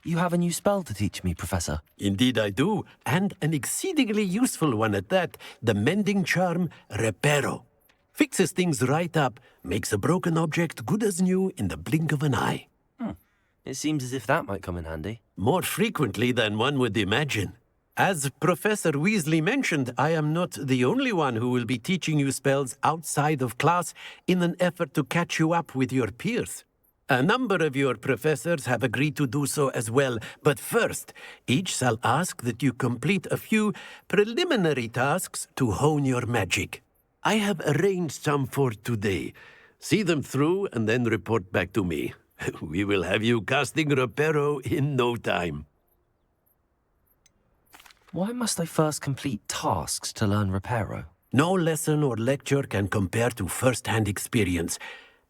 You have a new spell to teach me, Professor. Indeed I do, and an exceedingly useful one at that. The mending charm, Reparo. Fixes things right up, makes a broken object good as new in the blink of an eye. It seems as if that might come in handy. More frequently than one would imagine. As Professor Weasley mentioned, I am not the only one who will be teaching you spells outside of class in an effort to catch you up with your peers. A number of your professors have agreed to do so as well, but first, each shall ask that you complete a few preliminary tasks to hone your magic. I have arranged some for today. See them through and then report back to me. We will have you casting Reparo in no time. Why must I first complete tasks to learn Reparo? No lesson or lecture can compare to first-hand experience,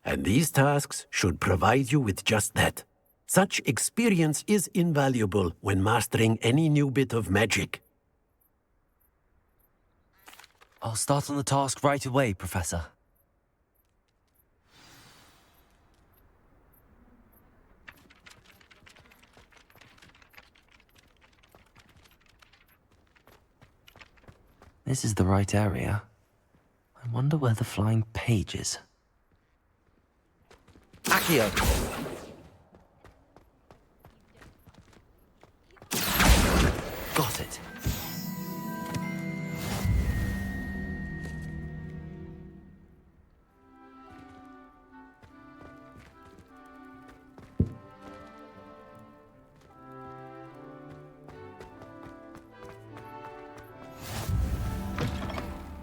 and these tasks should provide you with just that. Such experience is invaluable when mastering any new bit of magic. I'll start on the task right away, Professor. This is the right area. I wonder where the flying page is. Accio! Got it.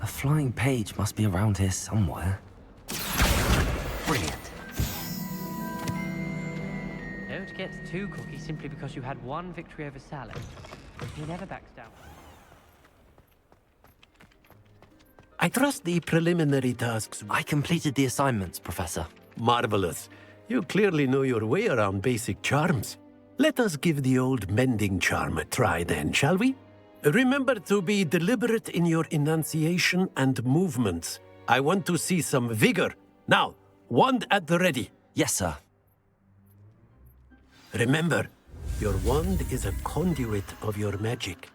A flying page must be around here somewhere. Brilliant. Don't get too cocky simply because you had one victory over Salad. He never backs down. I trust the preliminary tasks. I completed the assignments, Professor. Marvelous. You clearly know your way around basic charms. Let us give the old mending charm a try then, shall we? Remember to be deliberate in your enunciation and movements. I want to see some vigor. Now, wand at the ready. Yes, sir. Remember, your wand is a conduit of your magic.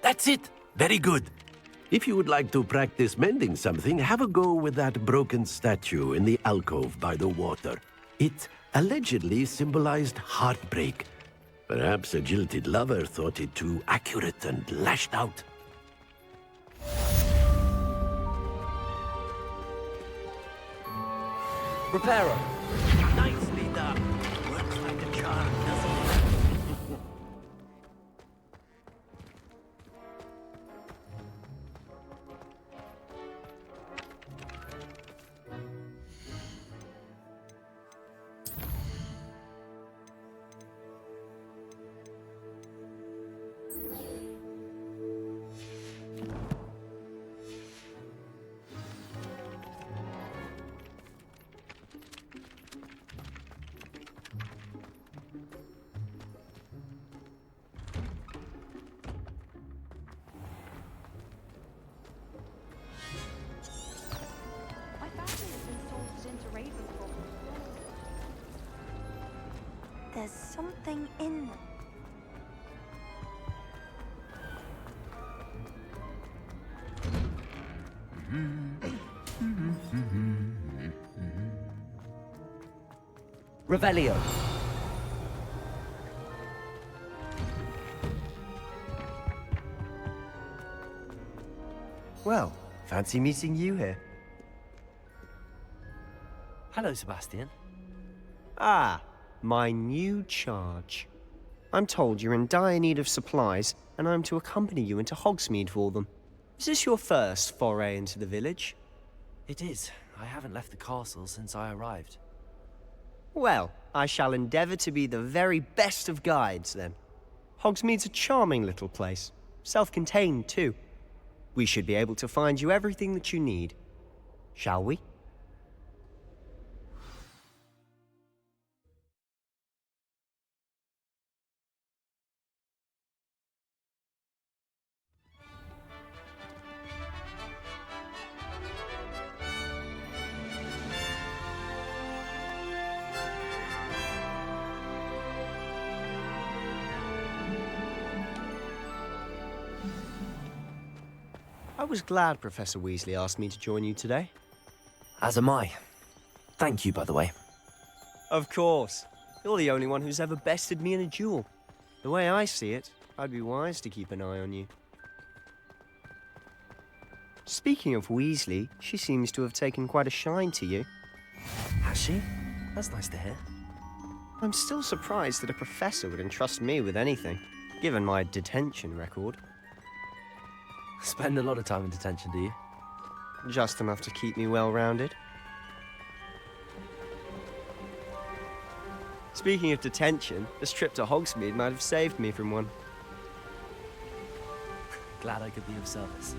That's it! Very good. If you would like to practice mending something, have a go with that broken statue in the alcove by the water. It allegedly symbolized heartbreak. Perhaps a jilted lover thought it too accurate and lashed out. Reparo. Nicely done. Works like a charm, doesn't it? My family has been sorted into Ravenclaw. There's something in them. Revelio. Well, fancy meeting you here. Hello, Sebastian. Ah, my new charge. I'm told you're in dire need of supplies, and I'm to accompany you into Hogsmeade for them. Is this your first foray into the village? It is. I haven't left the castle since I arrived. Well, I shall endeavour to be the very best of guides, then. Hogsmeade's a charming little place. Self-contained, too. We should be able to find you everything that you need. Shall we? I was glad Professor Weasley asked me to join you today. As am I. Thank you, by the way. Of course. You're the only one who's ever bested me in a duel. The way I see it, I'd be wise to keep an eye on you. Speaking of Weasley, she seems to have taken quite a shine to you. Has she? That's nice to hear. I'm still surprised that a professor would entrust me with anything, given my detention record. Spend a lot of time in detention, do you? Just enough to keep me well-rounded. Speaking of detention, this trip to Hogsmeade might have saved me from one. Glad I could be of service.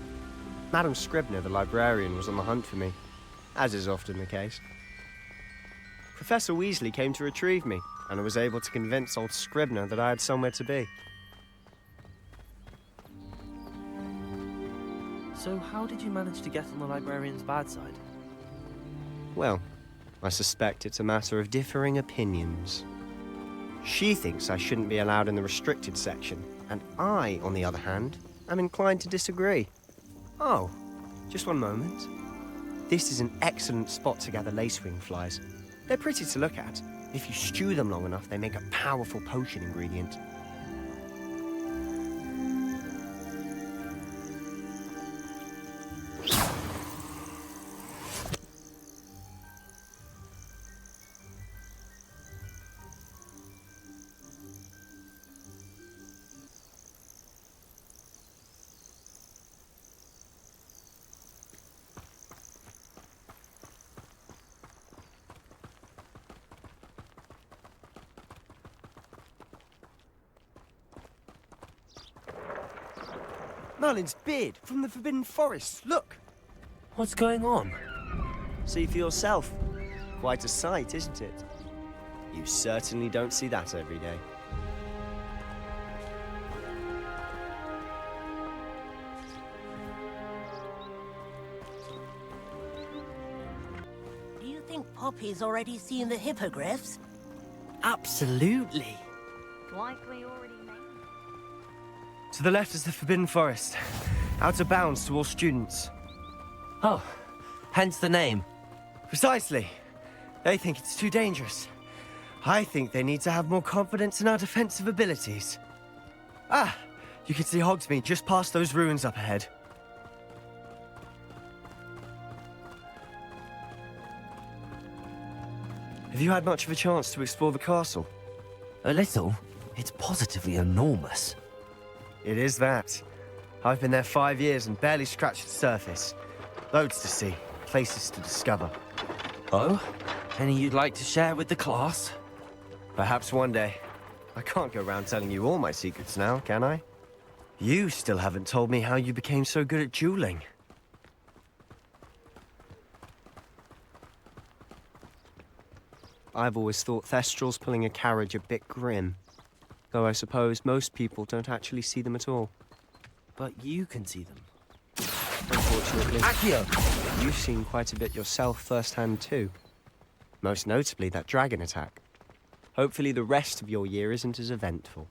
Madam Scribner, the librarian, was on the hunt for me, as is often the case. Professor Weasley came to retrieve me, and I was able to convince old Scribner that I had somewhere to be. So how did you manage to get on the librarian's bad side? Well, I suspect it's a matter of differing opinions. She thinks I shouldn't be allowed in the restricted section, and I, on the other hand, am inclined to disagree. Oh, just one moment. This is an excellent spot to gather lacewing flies. They're pretty to look at. If you stew them long enough, they make a powerful potion ingredient. Merlin's beard from the Forbidden Forest, look! What's going on? See for yourself. Quite a sight, isn't it? You certainly don't see that every day. Do you think Poppy's already seen the hippogriffs? Absolutely. Likely already made. To the left is the Forbidden Forest. Out of bounds to all students. Oh, hence the name. Precisely. They think it's too dangerous. I think they need to have more confidence in our defensive abilities. Ah, you can see Hogsmeade just past those ruins up ahead. Have you had much of a chance to explore the castle? A little. It's positively enormous. It is that. I've been there 5 years and barely scratched the surface. Loads to see, places to discover. Oh? Any you'd like to share with the class? Perhaps one day. I can't go around telling you all my secrets now, can I? You still haven't told me how you became so good at dueling. I've always thought Thestrals pulling a carriage a bit grim. Though I suppose most people don't actually see them at all. But you can see them. Unfortunately. Accio! You've seen quite a bit yourself firsthand too. Most notably that dragon attack. Hopefully the rest of your year isn't as eventful.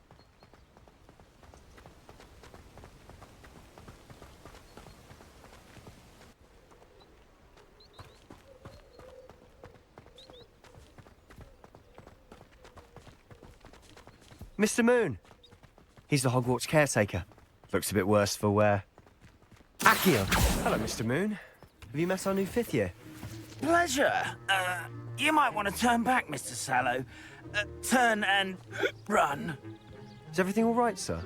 Mr. Moon! He's the Hogwarts caretaker. Looks a bit worse for wear. Accio! Hello, Mr. Moon. Have you met our new 5th year? Pleasure. You might want to turn back, Mr. Sallow. Turn and run. Is everything all right, sir?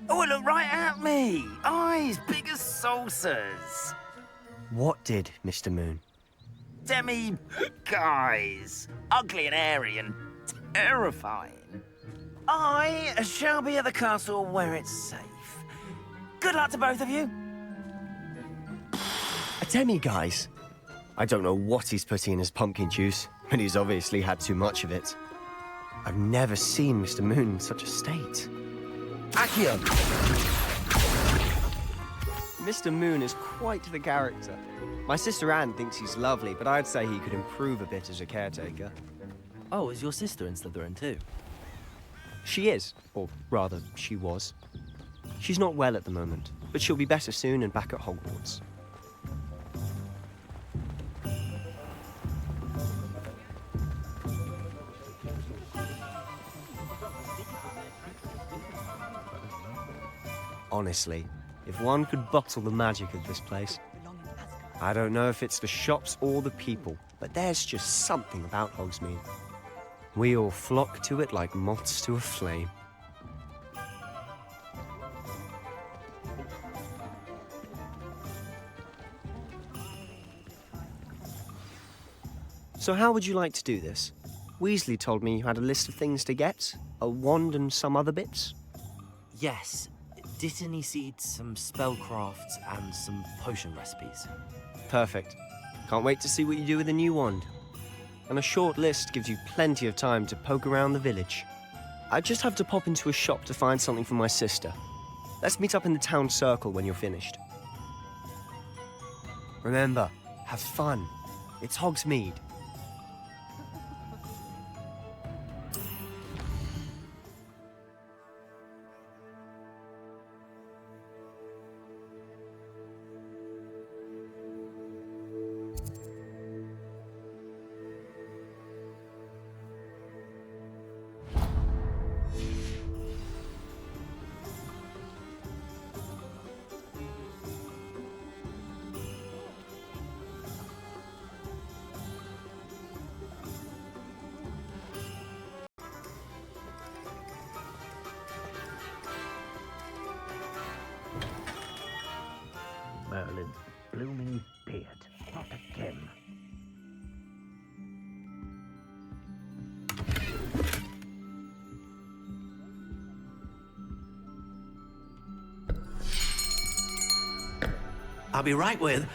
Oh, look right at me. Eyes big as saucers. What did, Mr. Moon? Guys. Ugly and airy and terrifying. I shall be at the castle where it's safe. Good luck to both of you. Demi-guise. I don't know what he's putting in his pumpkin juice, but he's obviously had too much of it. I've never seen Mr. Moon in such a state. Accio! Mr. Moon is quite the character. My sister Anne thinks he's lovely, but I'd say he could improve a bit as a caretaker. Oh, is your sister in Slytherin too? She is, or rather, she was. She's not well at the moment, but she'll be better soon and back at Hogwarts. Honestly, if one could bottle the magic of this place. I don't know if it's the shops or the people, but there's just something about Hogsmeade. We all flock to it like moths to a flame. So how would you like to do this? Weasley told me you had a list of things to get, a wand and some other bits. Yes. Didn't he seed some spellcrafts and some potion recipes? Perfect. Can't wait to see what you do with the new wand. And a short list gives you plenty of time to poke around the village. I just have to pop into a shop to find something for my sister. Let's meet up in the town circle when you're finished. Remember, have fun. It's Hogsmeade. Merlin's blooming beard. Not again. I'll be right with...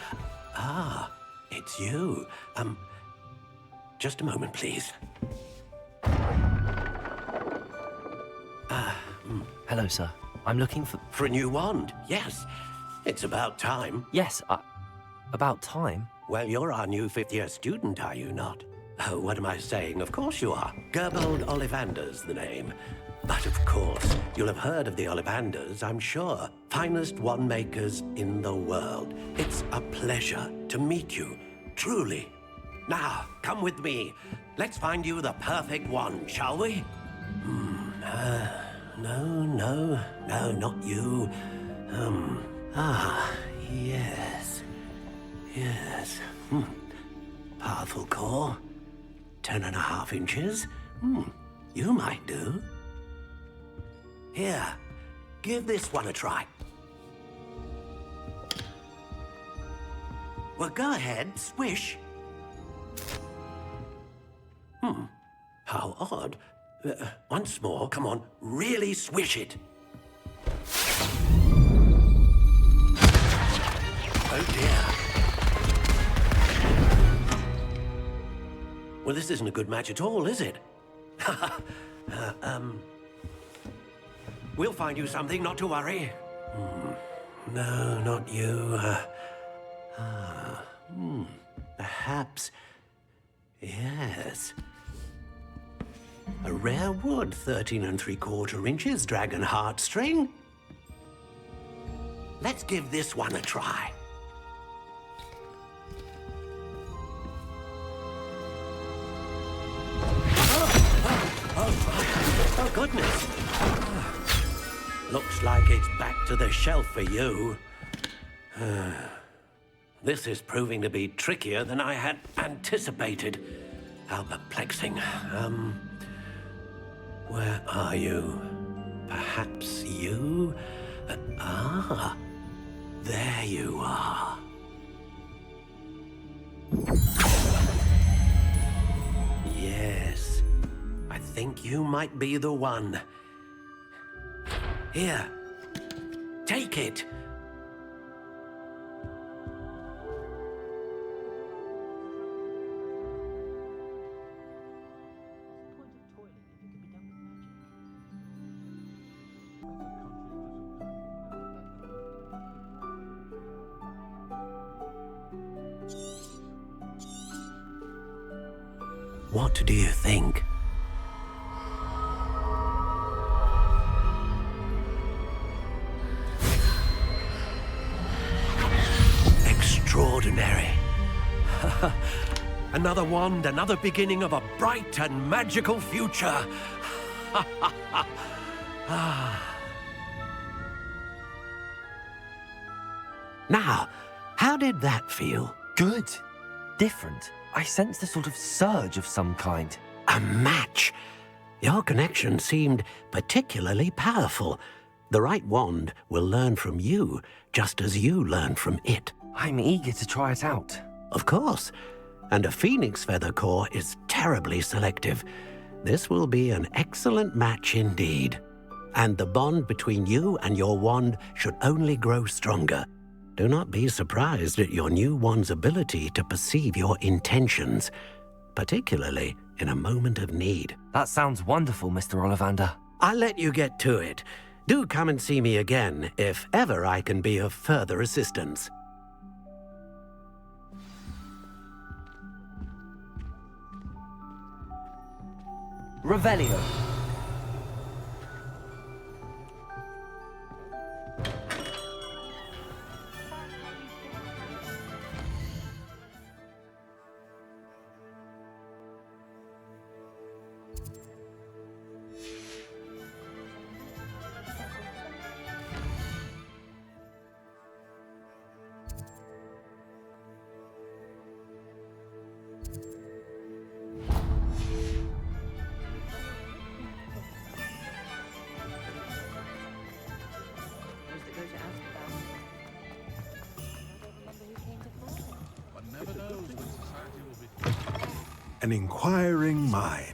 Ah, it's you. Just a moment, please. Hello, sir. I'm looking for... For a new wand, yes. It's about time. Yes, about time. Well, you're our new fifth-year student, are you not? Oh, what am I saying? Of course you are. Gerbold Ollivander's the name. But of course, you'll have heard of the Ollivanders, I'm sure. Finest wand makers in the world. It's a pleasure to meet you, truly. Now, come with me. Let's find you the perfect wand, shall we? No, not you. Yes. Powerful core. 10.5 inches. You might do. Here, give this one a try. Well, go ahead, swish. How odd. Once more, come on, really swish it. Oh dear. Well, this isn't a good match at all, is it? We'll find you something, not to worry. No, not you. Perhaps. Yes. A rare wood, 13 3/4 inches, dragon heartstring. Let's give this one a try. Oh, goodness. Looks like it's back to the shelf for you. This is proving to be trickier than I had anticipated. How perplexing. Where are you? Perhaps you? There you are. Yes, I think you might be the one. Here, take it. What do you think? Extraordinary. Another wand, another beginning of a bright and magical future. Now, how did that feel? Good. Different. I sensed a sort of surge of some kind. A match. Your connection seemed particularly powerful. The right wand will learn from you, just as you learn from it. I'm eager to try it out. Of course. And a phoenix feather core is terribly selective. This will be an excellent match indeed. And the bond between you and your wand should only grow stronger. Do not be surprised at your new wand's ability to perceive your intentions, particularly in a moment of need. That sounds wonderful, Mr. Ollivander. I'll let you get to it. Do come and see me again if ever I can be of further assistance. Revelio. An inquiring mind.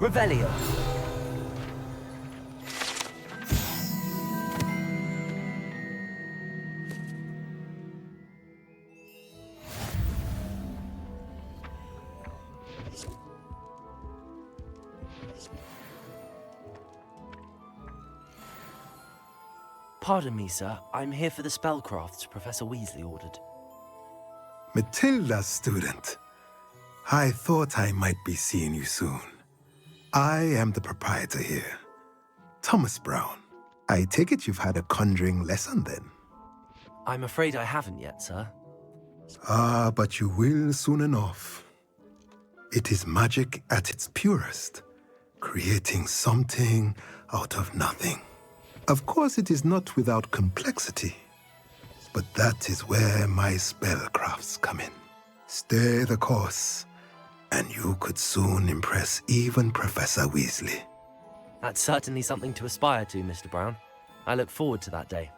Revelio. Pardon me, sir. I'm here for the spellcrafts Professor Weasley ordered. Matilda, student. I thought I might be seeing you soon. I am the proprietor here, Thomas Brown. I take it you've had a conjuring lesson then? I'm afraid I haven't yet, sir. Ah, but you will soon enough. It is magic at its purest, creating something out of nothing. Of course, it is not without complexity, but that is where my spellcrafts come in. Stay the course, and you could soon impress even Professor Weasley. That's certainly something to aspire to, Mr. Brown. I look forward to that day.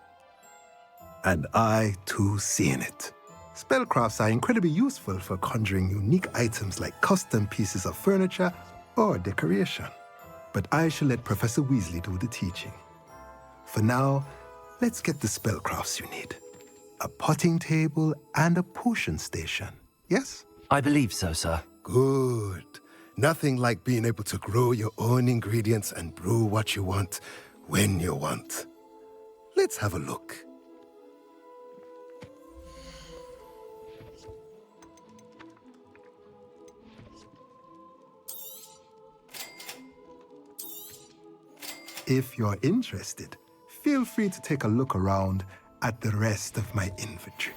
And I, too, seeing it. Spellcrafts are incredibly useful for conjuring unique items like custom pieces of furniture or decoration. But I shall let Professor Weasley do the teaching. For now, let's get the spellcrafts you need. A potting table and a potion station, yes? I believe so, sir. Good. Nothing like being able to grow your own ingredients and brew what you want when you want. Let's have a look. If you're interested, feel free to take a look around at the rest of my inventory.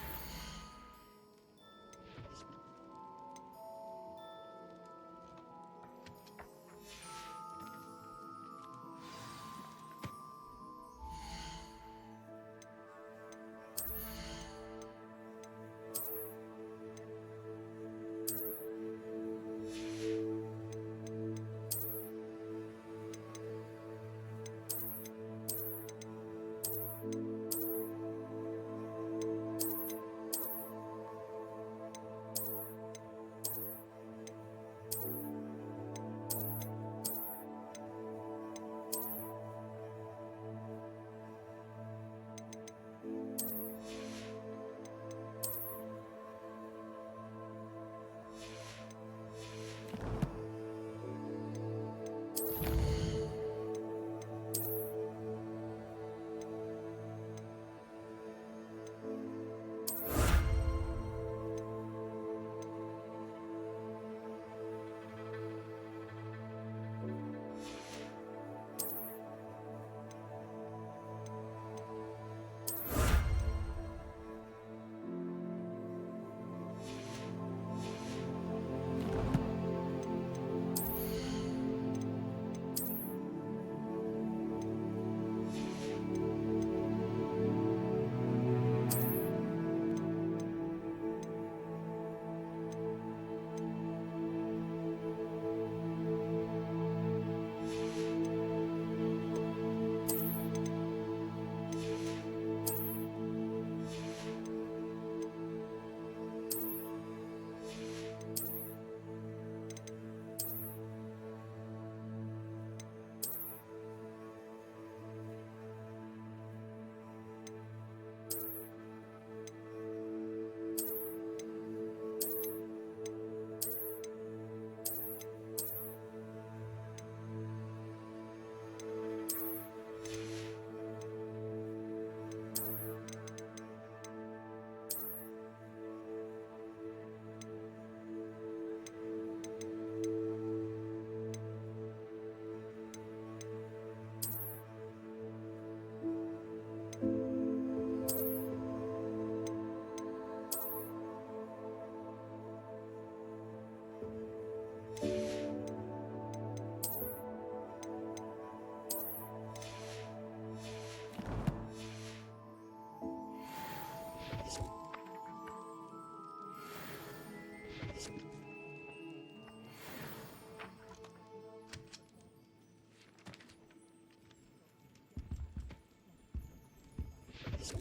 We've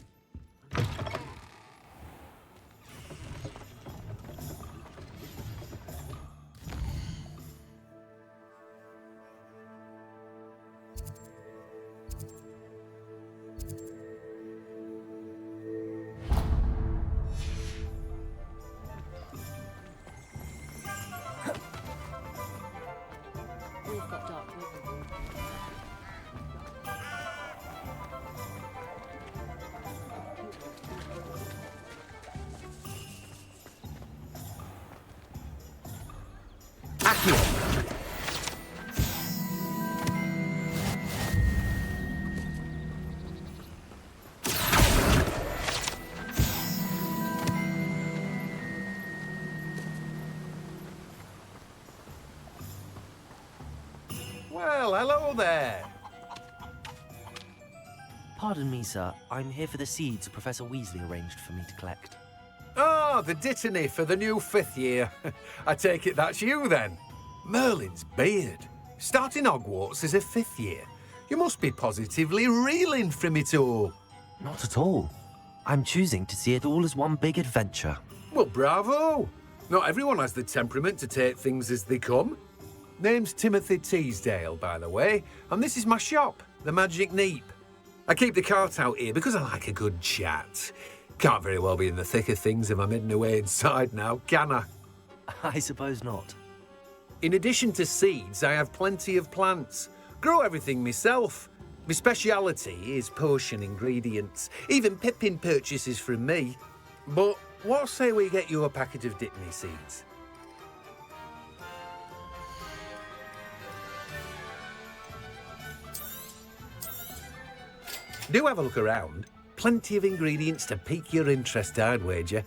got dark vision. Well, hello there. Pardon me, sir. I'm here for the seeds Professor Weasley arranged for me to collect. Oh, the Dittany for the new 5th year. I take it that's you then. Merlin's beard. Starting Hogwarts as a 5th year. You must be positively reeling from it all. Not at all. I'm choosing to see it all as one big adventure. Well, bravo. Not everyone has the temperament to take things as they come. Name's Timothy Teasdale, by the way, and this is my shop, the Magic Neep. I keep the cart out here because I like a good chat. Can't very well be in the thick of things if I'm hidden away inside now, can I? I suppose not. In addition to seeds, I have plenty of plants. Grow everything myself. My speciality is potion ingredients. Even Pippin purchases from me. But what say we get you a packet of Dittany seeds? Do have a look around. Plenty of ingredients to pique your interest, I'd wager.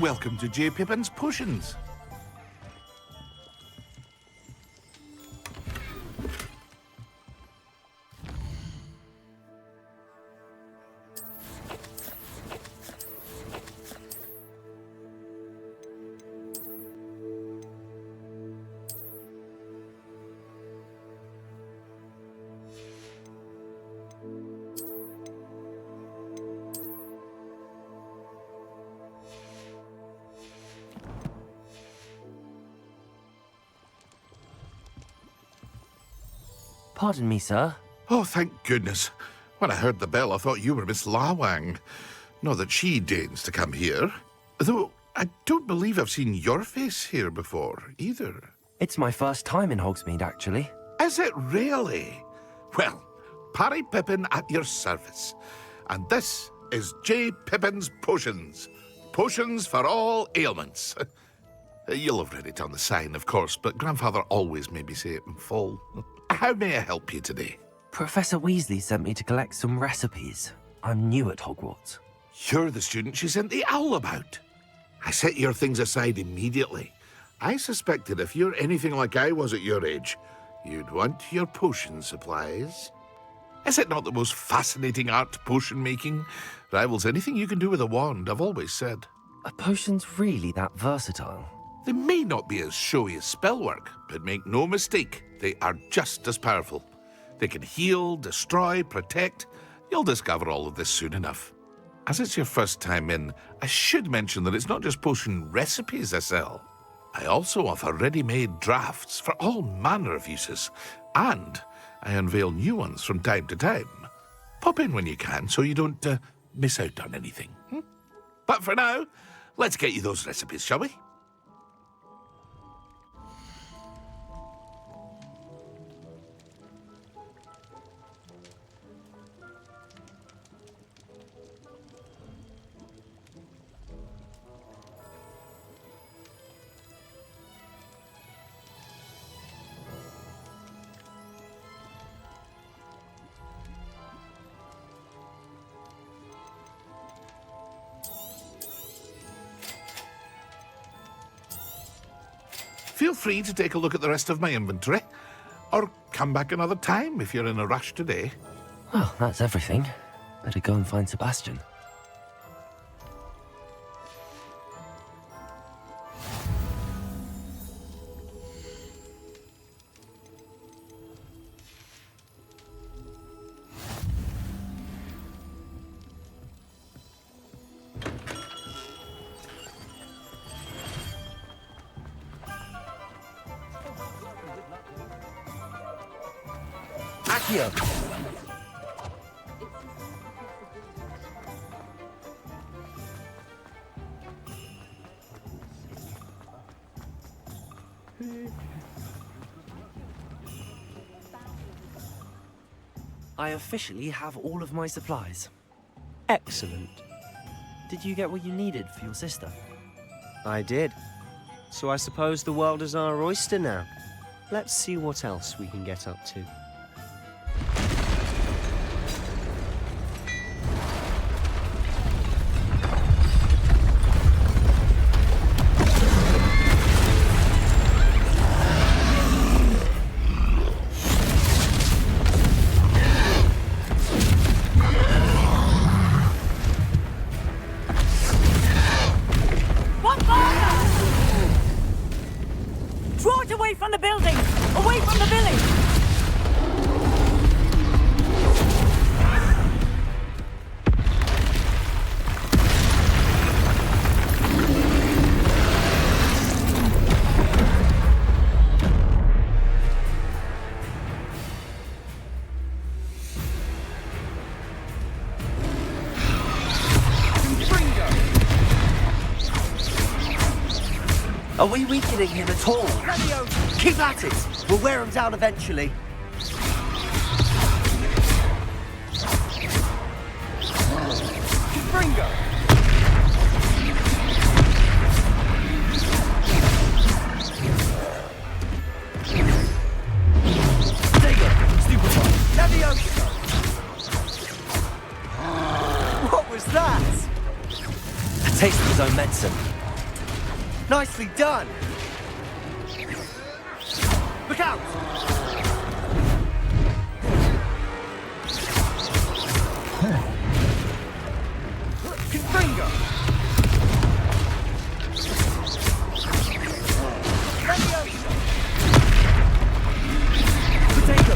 Welcome to J. Pippin's Potions. Pardon me, sir. Oh, thank goodness. When I heard the bell, I thought you were Miss Lawang. Not that she deigns to come here. Though I don't believe I've seen your face here before, either. It's my first time in Hogsmeade, actually. Is it really? Well, Parry Pippin at your service. And this is J. Pippin's Potions. Potions for all ailments. You'll have read it on the sign, of course, but Grandfather always made me say it in full. How may I help you today? Professor Weasley sent me to collect some recipes. I'm new at Hogwarts. You're the student she sent the owl about. I set your things aside immediately. I suspected if you're anything like I was at your age, you'd want your potion supplies. Is it not the most fascinating art, potion making? Rivals anything you can do with a wand, I've always said. Are potions really that versatile? They may not be as showy as spellwork, but make no mistake, they are just as powerful. They can heal, destroy, protect. You'll discover all of this soon enough. As it's your first time in, I should mention that it's not just potion recipes I sell. I also offer ready-made drafts for all manner of uses, and I unveil new ones from time to time. Pop in when you can so you don't miss out on anything. But for now, let's get you those recipes, shall we? feel free to take a look at the rest of my inventory. Or come back another time if you're in a rush today. Well, that's everything. Better go and find Sebastian. Accio! I officially have all of my supplies. Excellent. Did you get what you needed for your sister? I did. So I suppose the world is our oyster now. Let's see what else we can get up to. Draw it away from the building! Away from the village! Are we weakening him at all? Keep at it! We'll wear him down eventually. What was that? A taste of his own medicine. Nicely done! Look out! Confringo! Potato!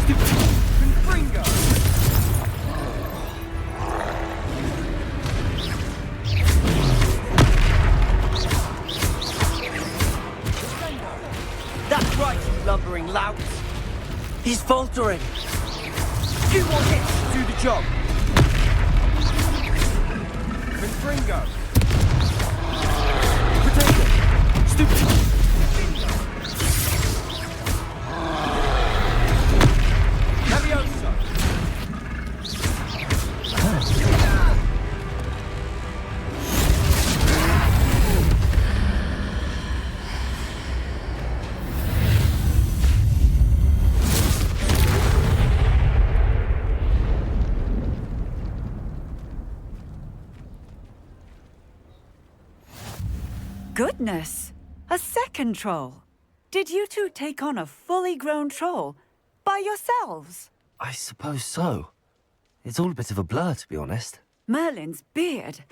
Confringo! That's right, you lumbering lout! He's faltering! You want it to do the job! Confringo! Potato! Stupid! Leviosa! Goodness! A second troll! Did you two take on a fully grown troll by yourselves? I suppose so. It's all a bit of a blur, to be honest. Merlin's beard.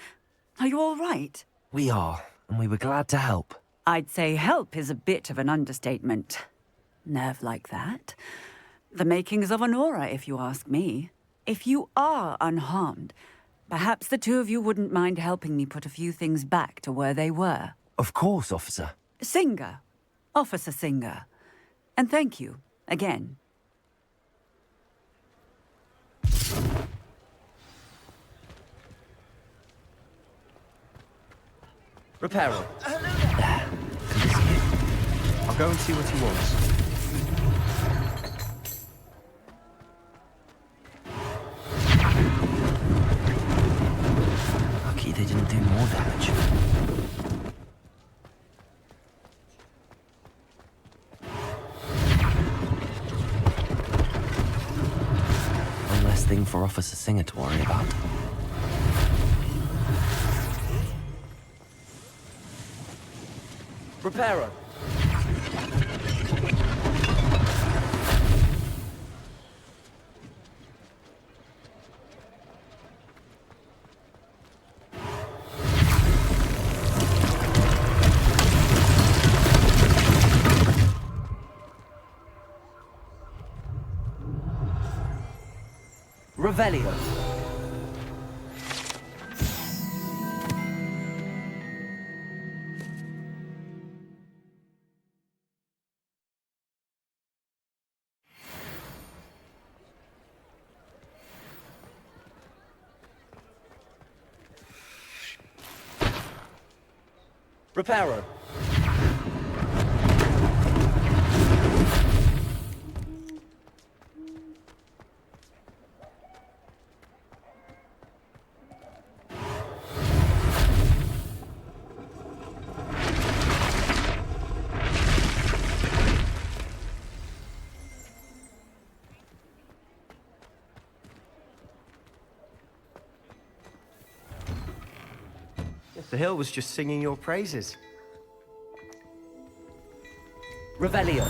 Are you all right? We are, and we were glad to help. I'd say help is a bit of an understatement. Nerve like that. The makings of an aura, if you ask me. If you are unharmed, perhaps the two of you wouldn't mind helping me put a few things back to where they were. Of course, officer. Singer. Officer Singer. And thank you, again. Reparo. I'll go and see what he wants. Lucky they didn't do more damage. One less thing for Officer Singer to worry about. Reparo. Revelio. Reparo. The hill was just singing your praises. Revelio.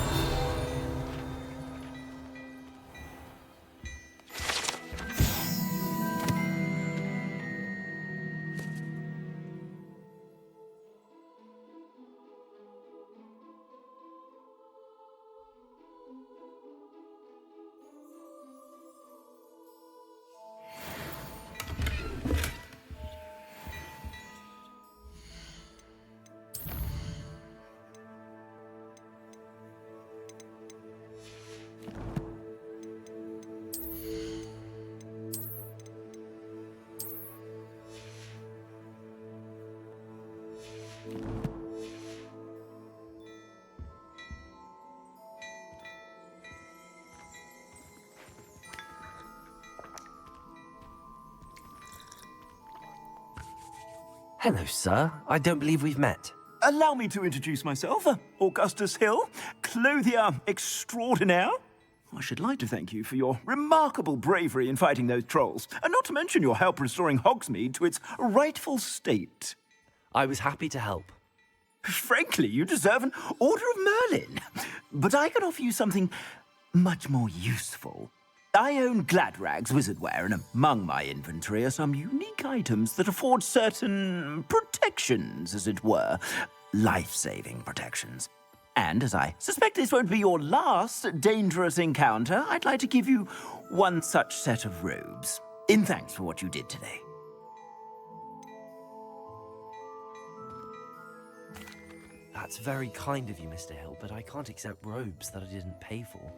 Hello, sir. I don't believe we've met. Allow me to introduce myself, Augustus Hill, clothier extraordinaire. I should like to thank you for your remarkable bravery in fighting those trolls, and not to mention your help restoring Hogsmeade to its rightful state. I was happy to help. Frankly, you deserve an Order of Merlin. But I can offer you something much more useful. I own Gladrag's wizardware, and among my inventory are some unique items that afford certain protections, as it were. Life-saving protections. And as I suspect this won't be your last dangerous encounter, I'd like to give you one such set of robes, in thanks for what you did today. That's very kind of you, Mr. Hill, but I can't accept robes that I didn't pay for.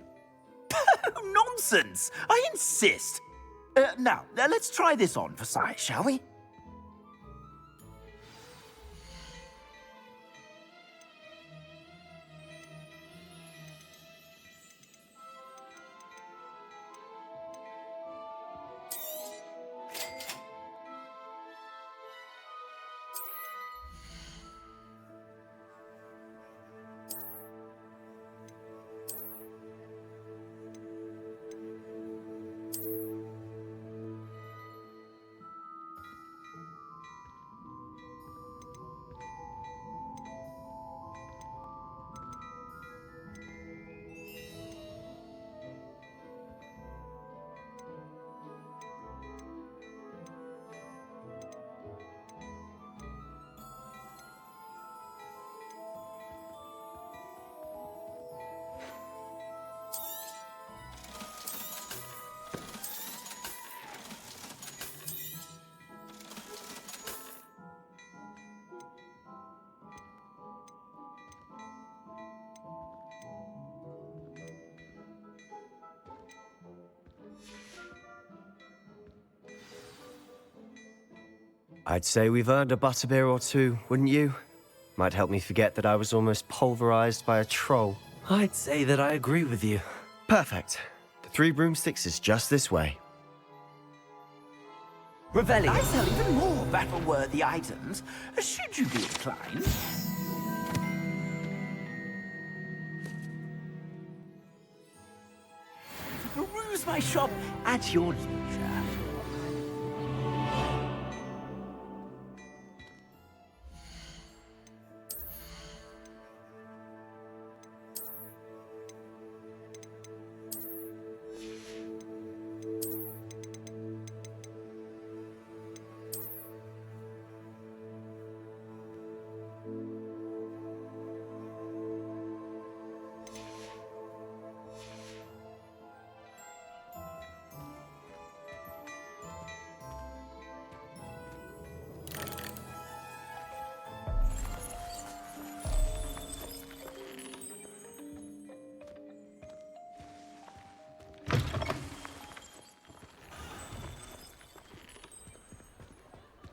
Nonsense! I insist! Now, let's try this on for size, shall we? I'd say we've earned a butterbeer or two, wouldn't you? Might help me forget that I was almost pulverized by a troll. I'd say that I agree with you. Perfect. The 3 broomsticks is just this way. Revelio. I sell even more battle-worthy items, should you be inclined. Peruse my shop at your leisure.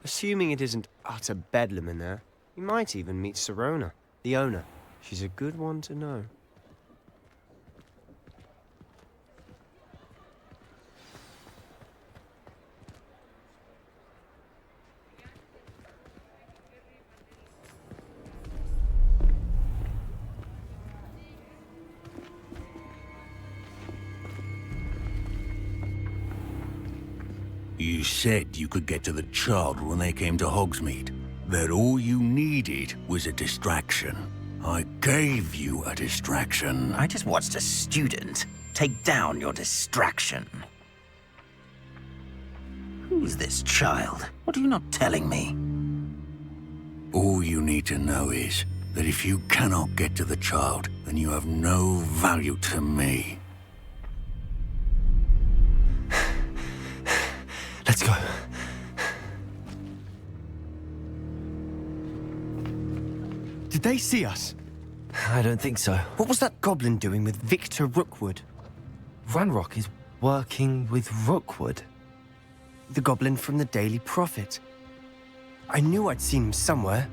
Assuming it isn't utter bedlam in there, you might even meet Sirona, the owner. She's a good one to know. You said you could get to the child when they came to Hogsmeade. That all you needed was a distraction. I gave you a distraction. I just watched a student take down your distraction. Who's this child? What are you not telling me? All you need to know is that if you cannot get to the child, then you have no value to me. Let's go. Did they see us? I don't think so. What was that goblin doing with Victor Rookwood? Ranrock is working with Rookwood. The goblin from the Daily Prophet. I knew I'd seen him somewhere.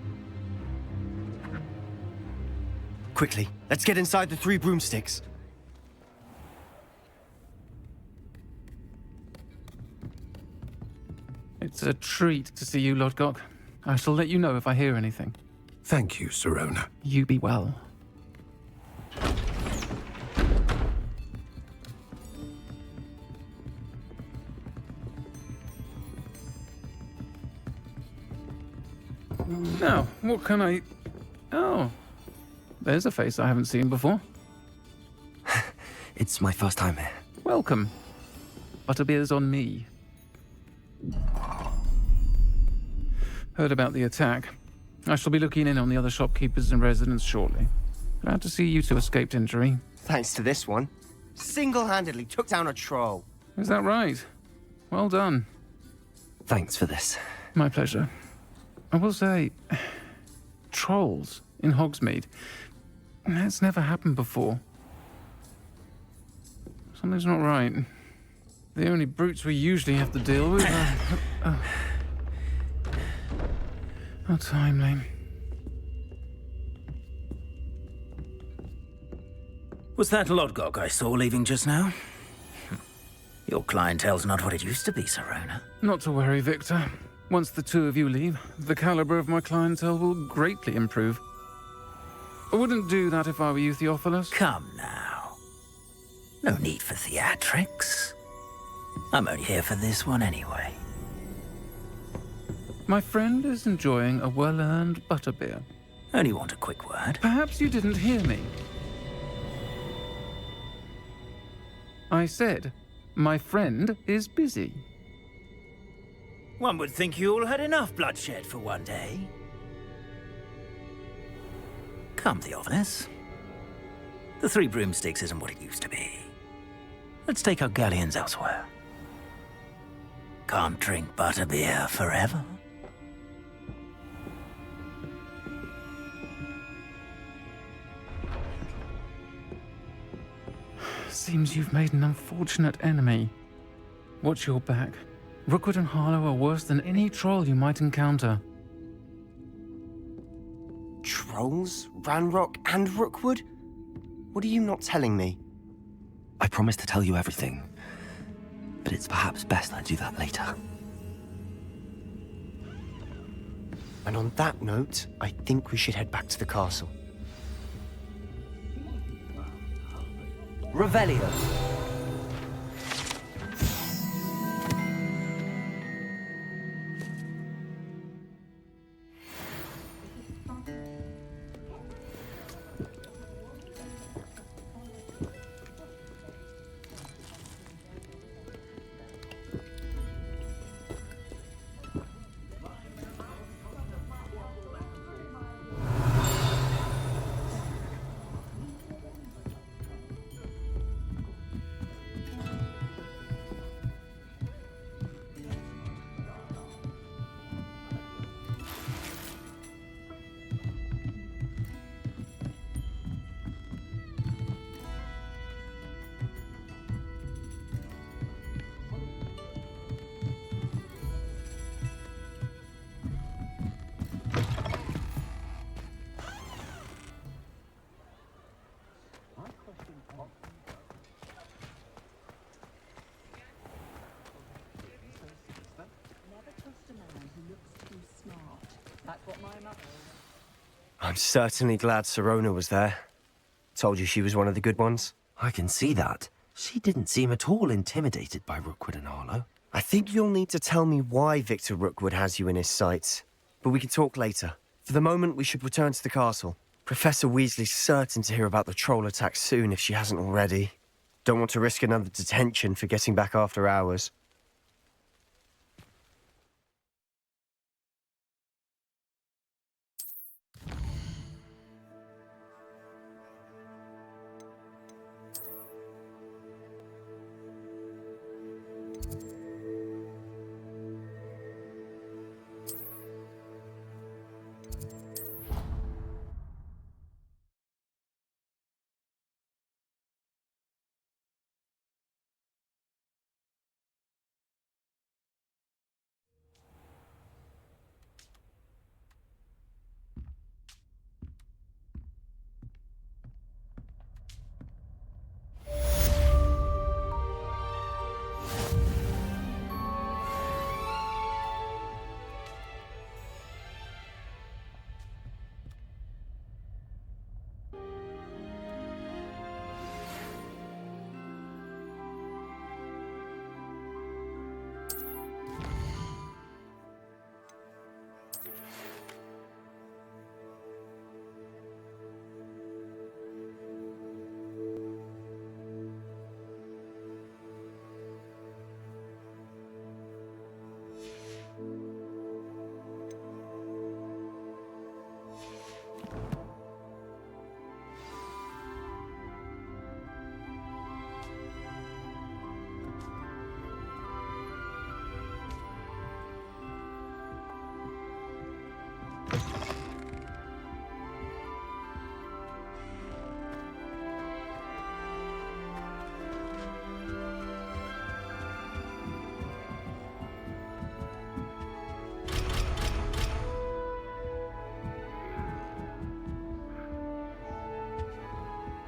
Quickly, let's get inside the 3 broomsticks. It's a treat to see you, Lodgok. I shall let you know if I hear anything. Thank you, Sirona. You be well. Now, what can I... Oh, there's a face I haven't seen before. It's my first time here. Welcome. Butterbeer's on me. Heard about the attack. I shall be looking in on the other shopkeepers and residents shortly. Glad to see you two escaped injury. Thanks to this one. Single-handedly took down a troll. Is that right? Well done. Thanks for this. My pleasure. I will say, trolls in Hogsmeade. That's never happened before. Something's not right. The only brutes we usually have to deal with are... How timely. Was that Lodgok I saw leaving just now? Your clientele's not what it used to be, Sirona. Not to worry, Victor. Once the 2 of you leave, the caliber of my clientele will greatly improve. I wouldn't do that if I were you, Theophilus. Come now. No need for theatrics. I'm only here for this one anyway. My friend is enjoying a well-earned butterbeer. Only want a quick word. Perhaps you didn't hear me. I said, my friend is busy. One would think you all had enough bloodshed for one day. Come, Theophilus. The 3 broomsticks isn't what it used to be. Let's take our galleons elsewhere. Can't drink butterbeer forever. Seems you've made an unfortunate enemy. Watch your back. Rookwood and Harlow are worse than any troll you might encounter. Trolls? Ranrock and Rookwood? What are you not telling me? I promised to tell you everything, but it's perhaps best I do that later. And on that note, I think we should head back to the castle. Revelio. I'm certainly glad Sirona was there. Told you she was one of the good ones. I can see that. She didn't seem at all intimidated by Rookwood and Arlo. I think you'll need to tell me why Victor Rookwood has you in his sights. But we can talk later. For the moment, we should return to the castle. Professor Weasley's certain to hear about the troll attack soon if she hasn't already. Don't want to risk another detention for getting back after hours.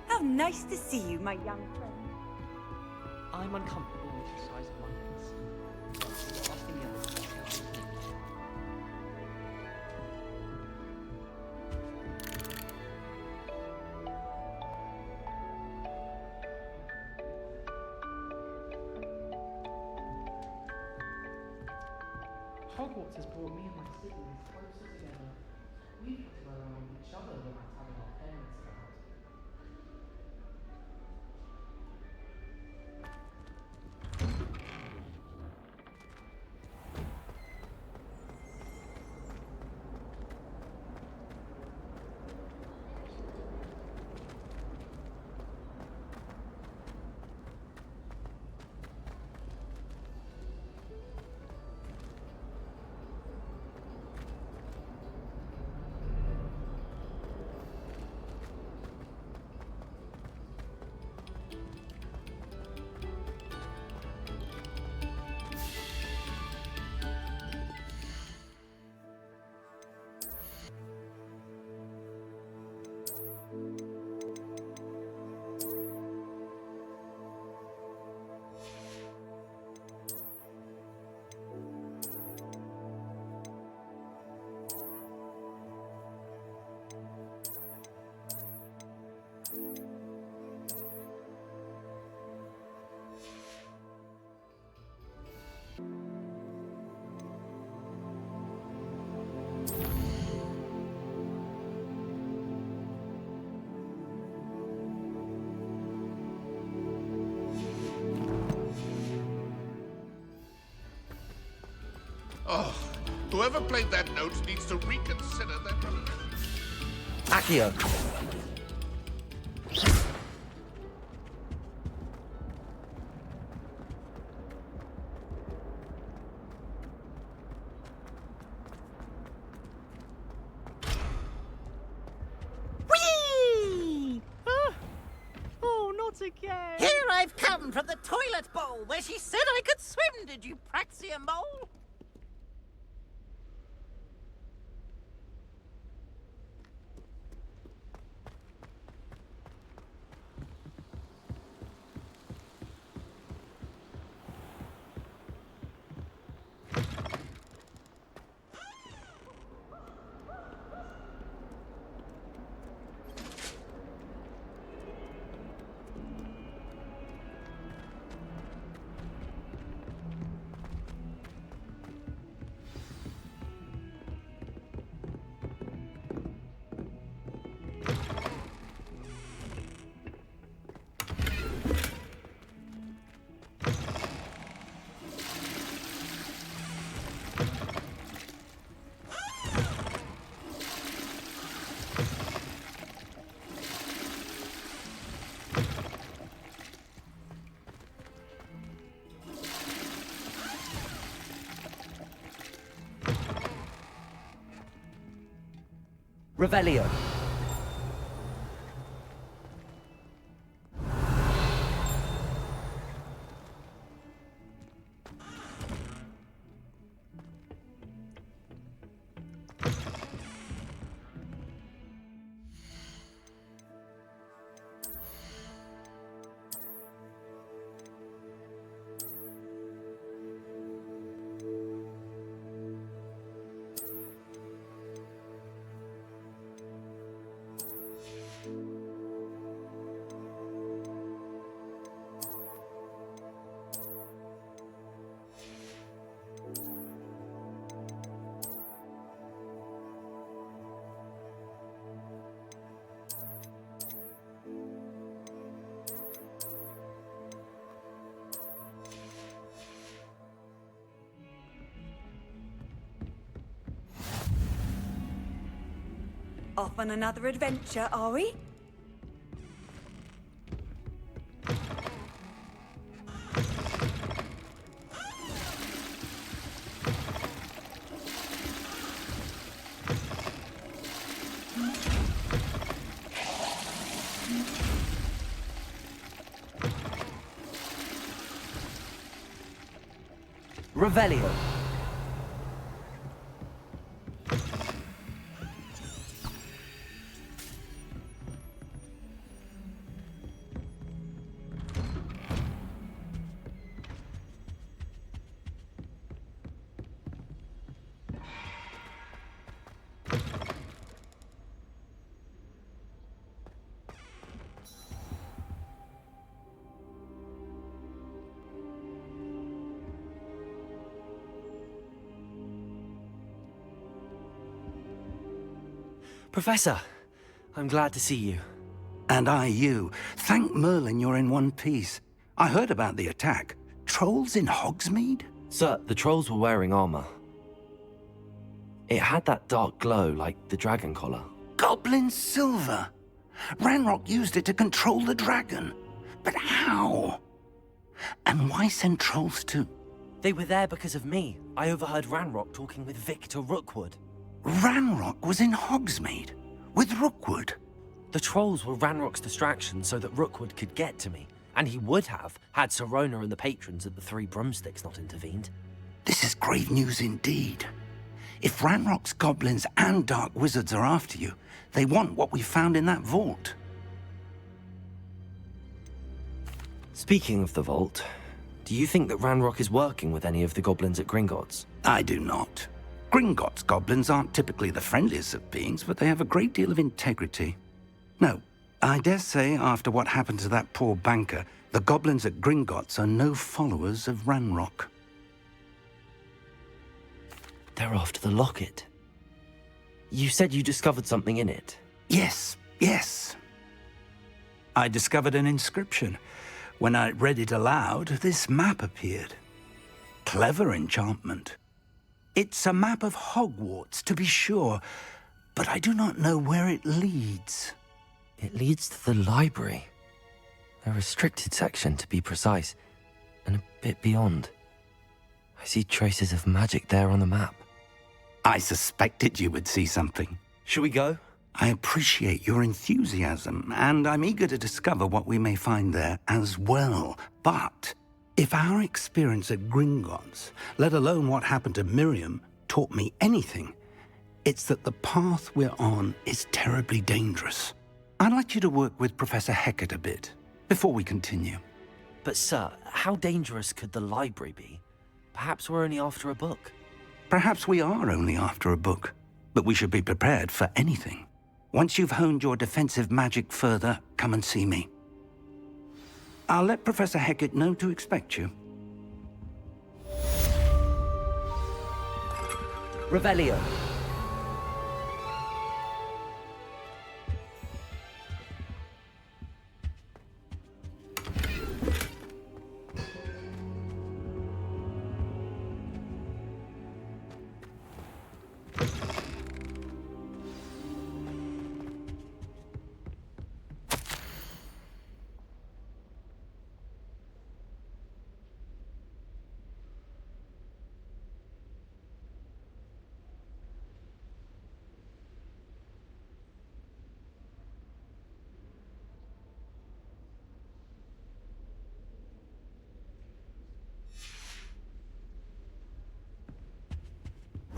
How nice to see you, my young friend. I'm uncomfortable with the size of my face. Asking the others to help me. Hogwarts has brought me and my siblings closer together. We've got to rely on each other without having our parents about. Oh, whoever played that note needs to reconsider their belief. Accio! Whee! Oh, not again. Here I've come from the toilet bowl where she said I could swim, did you Praxia mole? Revelio. Off on another adventure, are we? Revelio. Professor, I'm glad to see you. And I you. Thank Merlin you're in one piece. I heard about the attack. Trolls in Hogsmeade? Sir, the trolls were wearing armor. It had that dark glow like the dragon collar. Goblin silver. Ranrock used it to control the dragon. But how? And why send trolls too? They were there because of me. I overheard Ranrock talking with Victor Rookwood. Ranrock was in Hogsmeade? With Rookwood? The trolls were Ranrock's distraction so that Rookwood could get to me. And he would have, had Sirona and the patrons at the Three Broomsticks not intervened. This is grave news indeed. If Ranrock's goblins and dark wizards are after you, they want what we found in that vault. Speaking of the vault, do you think that Ranrock is working with any of the goblins at Gringotts? I do not. Gringotts goblins aren't typically the friendliest of beings, but they have a great deal of integrity. No, I dare say after what happened to that poor banker, the goblins at Gringotts are no followers of Ranrock. They're after the locket. You said you discovered something in it. Yes. I discovered an inscription. When I read it aloud, this map appeared. Clever enchantment. It's a map of Hogwarts, to be sure, but I do not know where it leads. It leads to the library. A restricted section, to be precise, and a bit beyond. I see traces of magic there on the map. I suspected you would see something. Shall we go? I appreciate your enthusiasm, and I'm eager to discover what we may find there as well. But if our experience at Gringotts, let alone what happened to Miriam, taught me anything, it's that the path we're on is terribly dangerous. I'd like you to work with Professor Hecat a bit before we continue. But sir, how dangerous could the library be? Perhaps we're only after a book. Perhaps we are only after a book, but we should be prepared for anything. Once you've honed your defensive magic further, come and see me. I'll let Professor Hecat know to expect you. Revelio.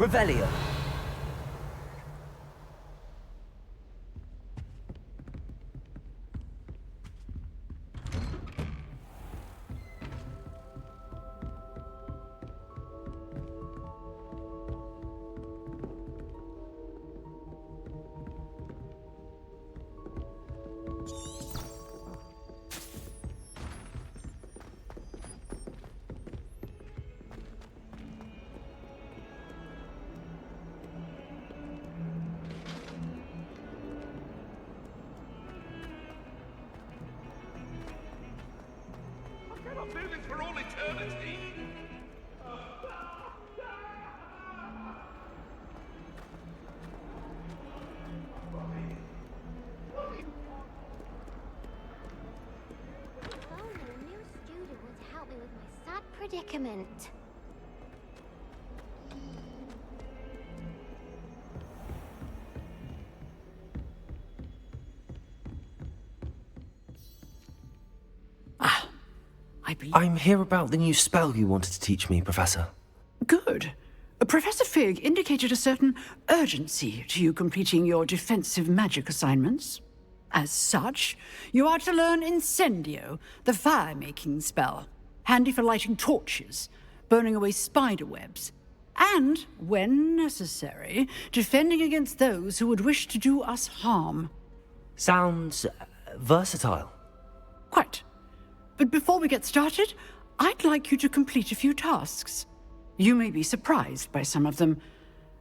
Revelio. For all eternity. If only a new student would help me with my sad predicament. I'm here about the new spell you wanted to teach me, Professor. Good. Professor Fig indicated a certain urgency to you completing your defensive magic assignments. As such, you are to learn Incendio, the fire-making spell, handy for lighting torches, burning away spider webs, and, when necessary, defending against those who would wish to do us harm. Sounds versatile. Quite. But before we get started, I'd like you to complete a few tasks. You may be surprised by some of them.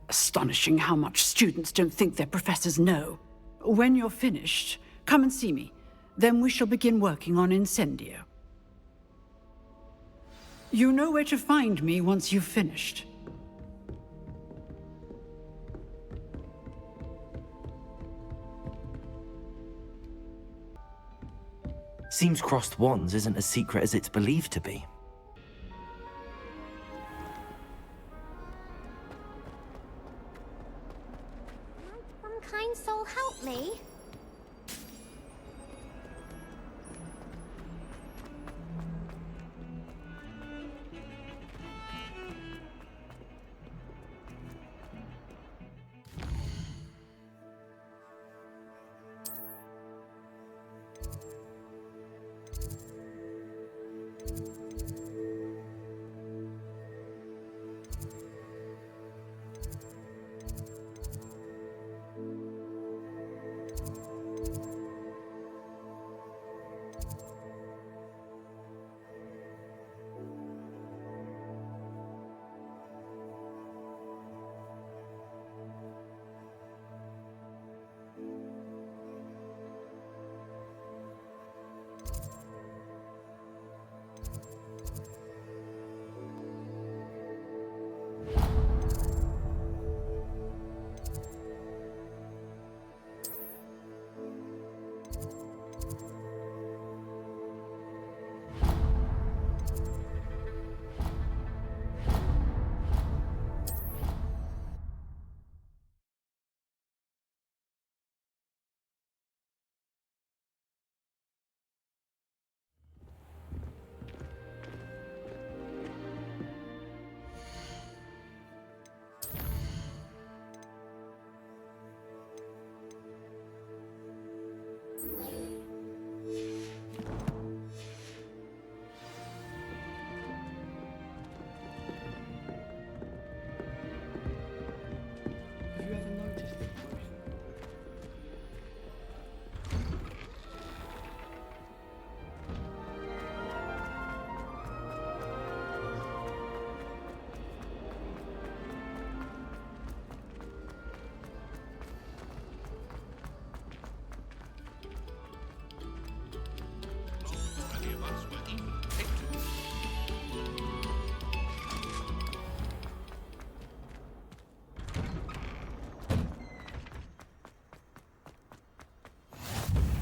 Astonishing how much students don't think their professors know. When you're finished, come and see me. Then we shall begin working on Incendio. You know where to find me once you've finished. Seems crossed wands isn't as secret as it's believed to be. Might some kind soul help me?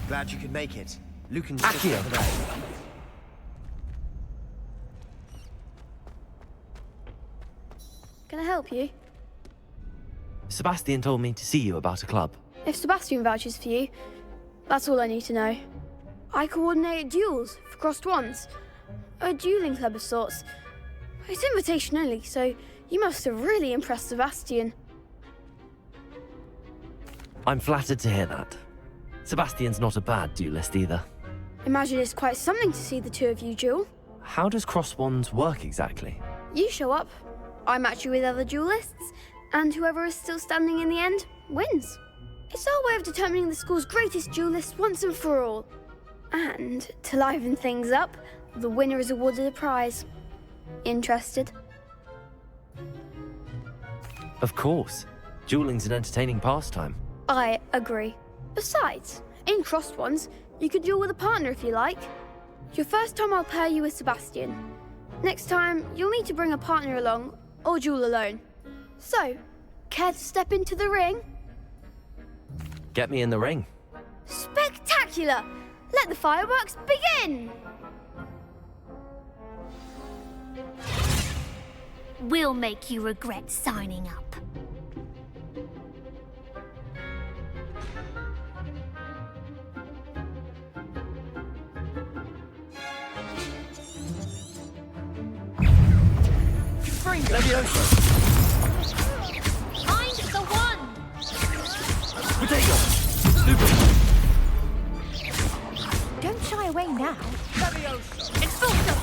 Glad you could make it. Lucan's Accio. for that. Can I help you? Sebastian told me to see you about a club. If Sebastian vouches for you, that's all I need to know. I coordinate duels for crossed wands. A dueling club of sorts. It's invitation only, so you must have really impressed Sebastian. I'm flattered to hear that. Sebastian's not a bad duelist either. Imagine it's quite something to see the two of you duel. How does cross wands work exactly? You show up, I match you with other duelists, and whoever is still standing in the end wins. It's our way of determining the school's greatest duelist once and for all. And to liven things up, the winner is awarded a prize. Interested? Of course. Dueling's an entertaining pastime. I agree. Besides, in crossed ones, you could duel with a partner if you like. Your first time I'll pair you with Sebastian. Next time, you'll need to bring a partner along, or duel alone. So, care to step into the ring? Get me in the ring. Spectacular! Let the fireworks begin! We'll make you regret signing up. Levioso! Find the one! Potato! Don't shy away now. Levioso! Expulso!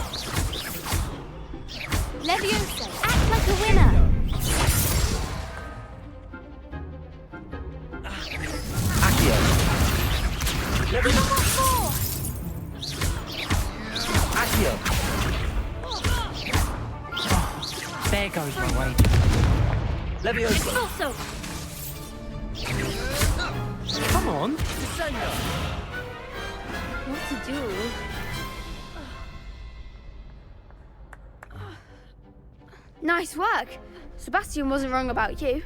Levioso, act like a winner! Accio! Levioso! Accio! There goes my way. Levioso! Expulso! Come on! What to do? Nice work. Sebastian wasn't wrong about you.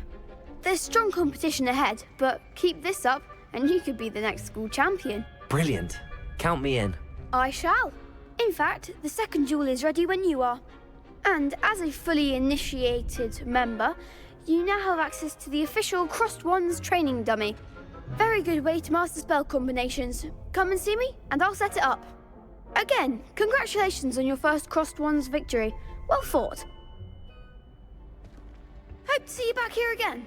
There's strong competition ahead, but keep this up and you could be the next school champion. Brilliant. Count me in. I shall. In fact, the second duel is ready when you are. And as a fully initiated member, you now have access to the official Crossed Wands training dummy. Very good way to master spell combinations. Come and see me, and I'll set it up. Again, congratulations on your first Crossed Wands victory. Well fought. Hope to see you back here again.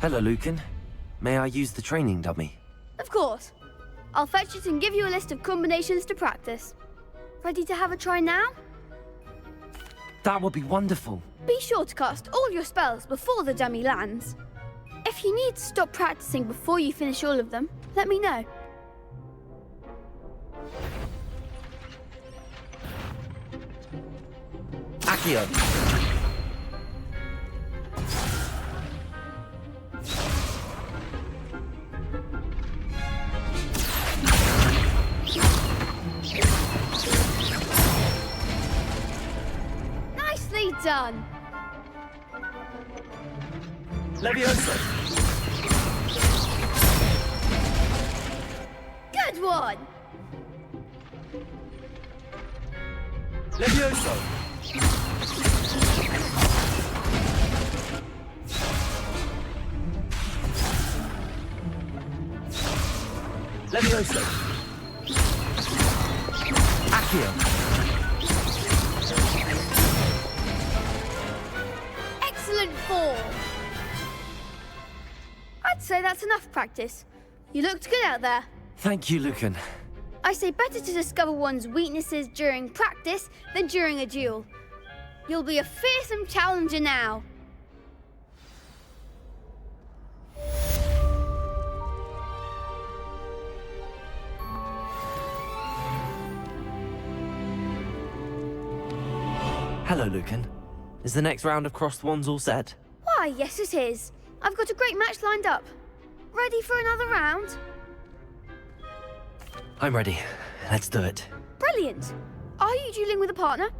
Hello, Lucan. May I use the training dummy? Of course. I'll fetch it and give you a list of combinations to practice. Ready to have a try now? That would be wonderful. Be sure to cast all your spells before the dummy lands. If you need to stop practicing before you finish all of them, let me know. Accio! Nicely done. Levioso! Good one. Levioso! Levioso! Accio! Excellent form. I'd say that's enough practice. You looked good out there. Thank you, Lucan. I say better to discover one's weaknesses during practice than during a duel. You'll be a fearsome challenger now. Hello, Lucan. Is the next round of Crossed Wands all set? Why, yes it is. I've got a great match lined up. Ready for another round? I'm ready. Let's do it. Brilliant. Are you dueling with a partner?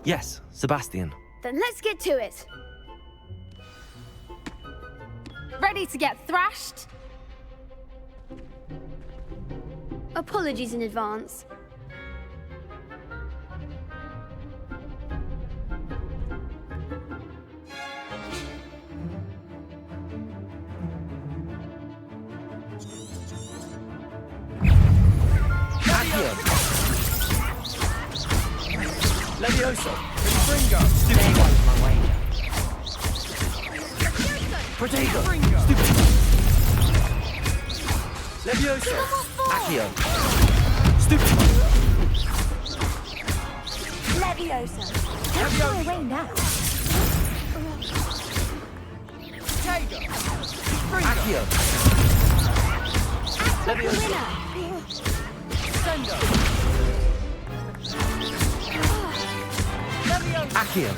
Yes, Sebastian. Then let's get to it. Ready to get thrashed? Apologies in advance. Levioso! There goes my wager. Protego! Levioso! Accio! Stupefy! Leviosa. Don't fly away now. Accio! Levioso! Sendo. Accio!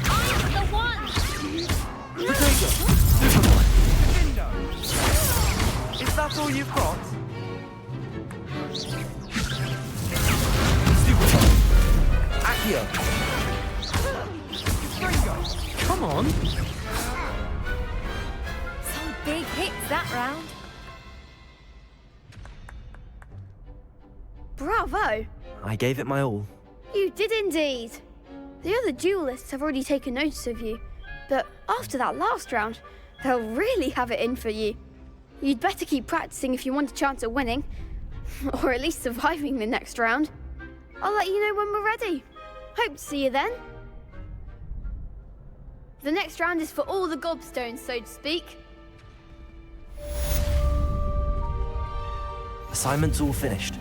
The one. Protego! Superboy! Is that all you've got? Superboy! Accio! Come on! Some big hits that round. Bravo! I gave it my all. You did indeed. The other duelists have already taken notice of you, but after that last round, they'll really have it in for you. You'd better keep practicing if you want a chance at winning, or at least surviving the next round. I'll let you know when we're ready. Hope to see you then. The next round is for all the gobstones, so to speak. Assignment's all finished.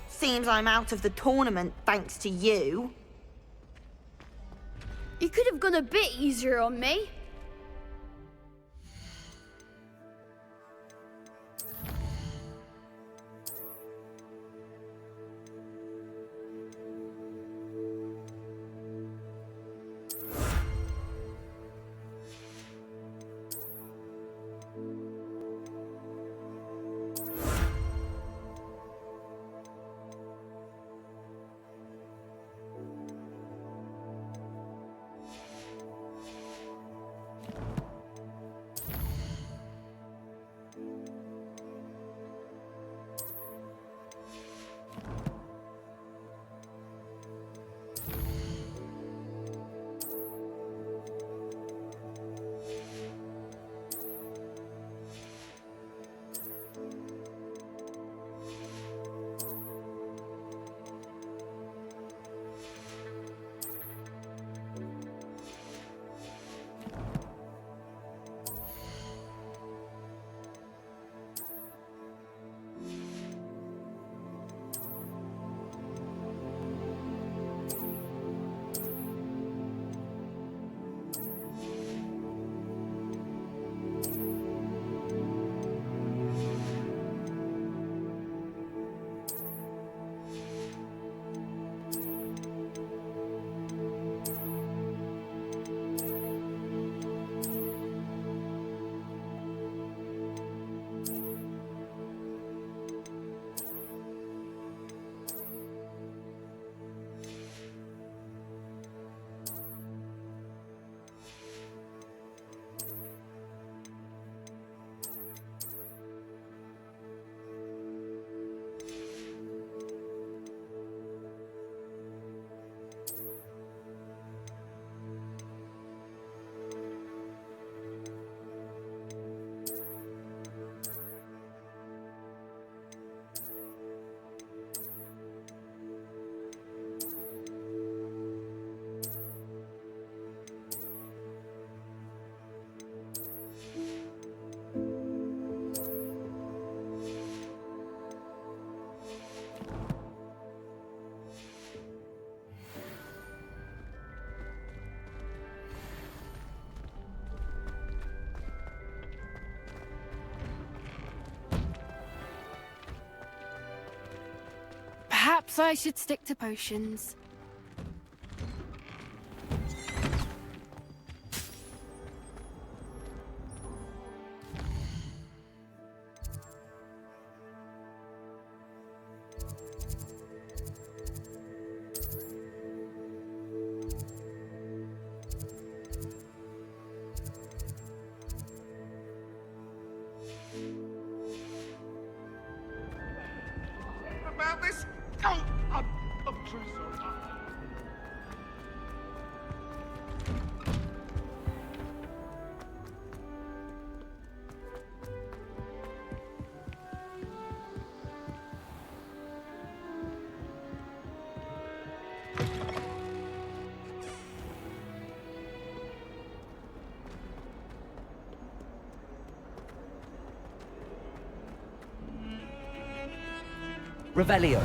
Seems I'm out of the tournament thanks to you. You could have gone a bit easier on me. Perhaps I should stick to potions. About this? Oh, I'm truly sorry. Revelio.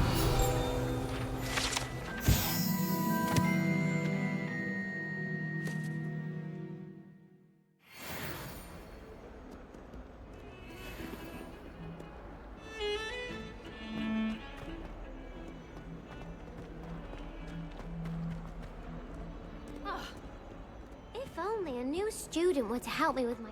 If only a new student were to help me with my...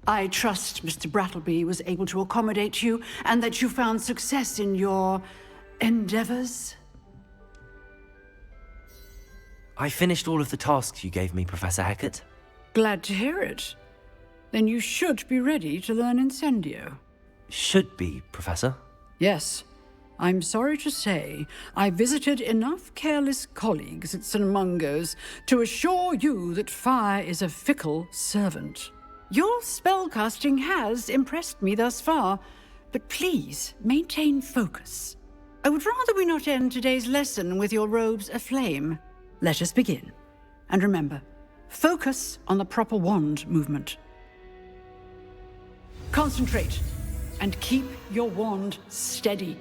I trust Mr. Brattleby was able to accommodate you and that you found success in your endeavors. I finished all of the tasks you gave me, Professor Hecat. Glad to hear it. Then you should be ready to learn Incendio. Should be, Professor. Yes. I'm sorry to say, I visited enough careless colleagues at St. Mungo's to assure you that fire is a fickle servant. Your spellcasting has impressed me thus far, but please maintain focus. I would rather we not end today's lesson with your robes aflame. Let us begin. And remember, focus on the proper wand movement. Concentrate and keep your wand steady.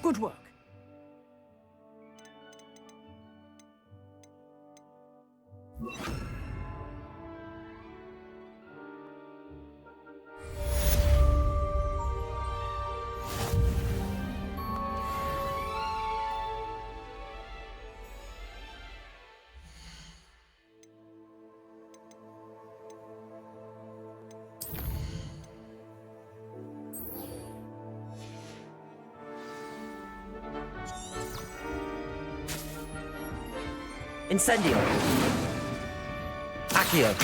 Good work. Incendio. Accio.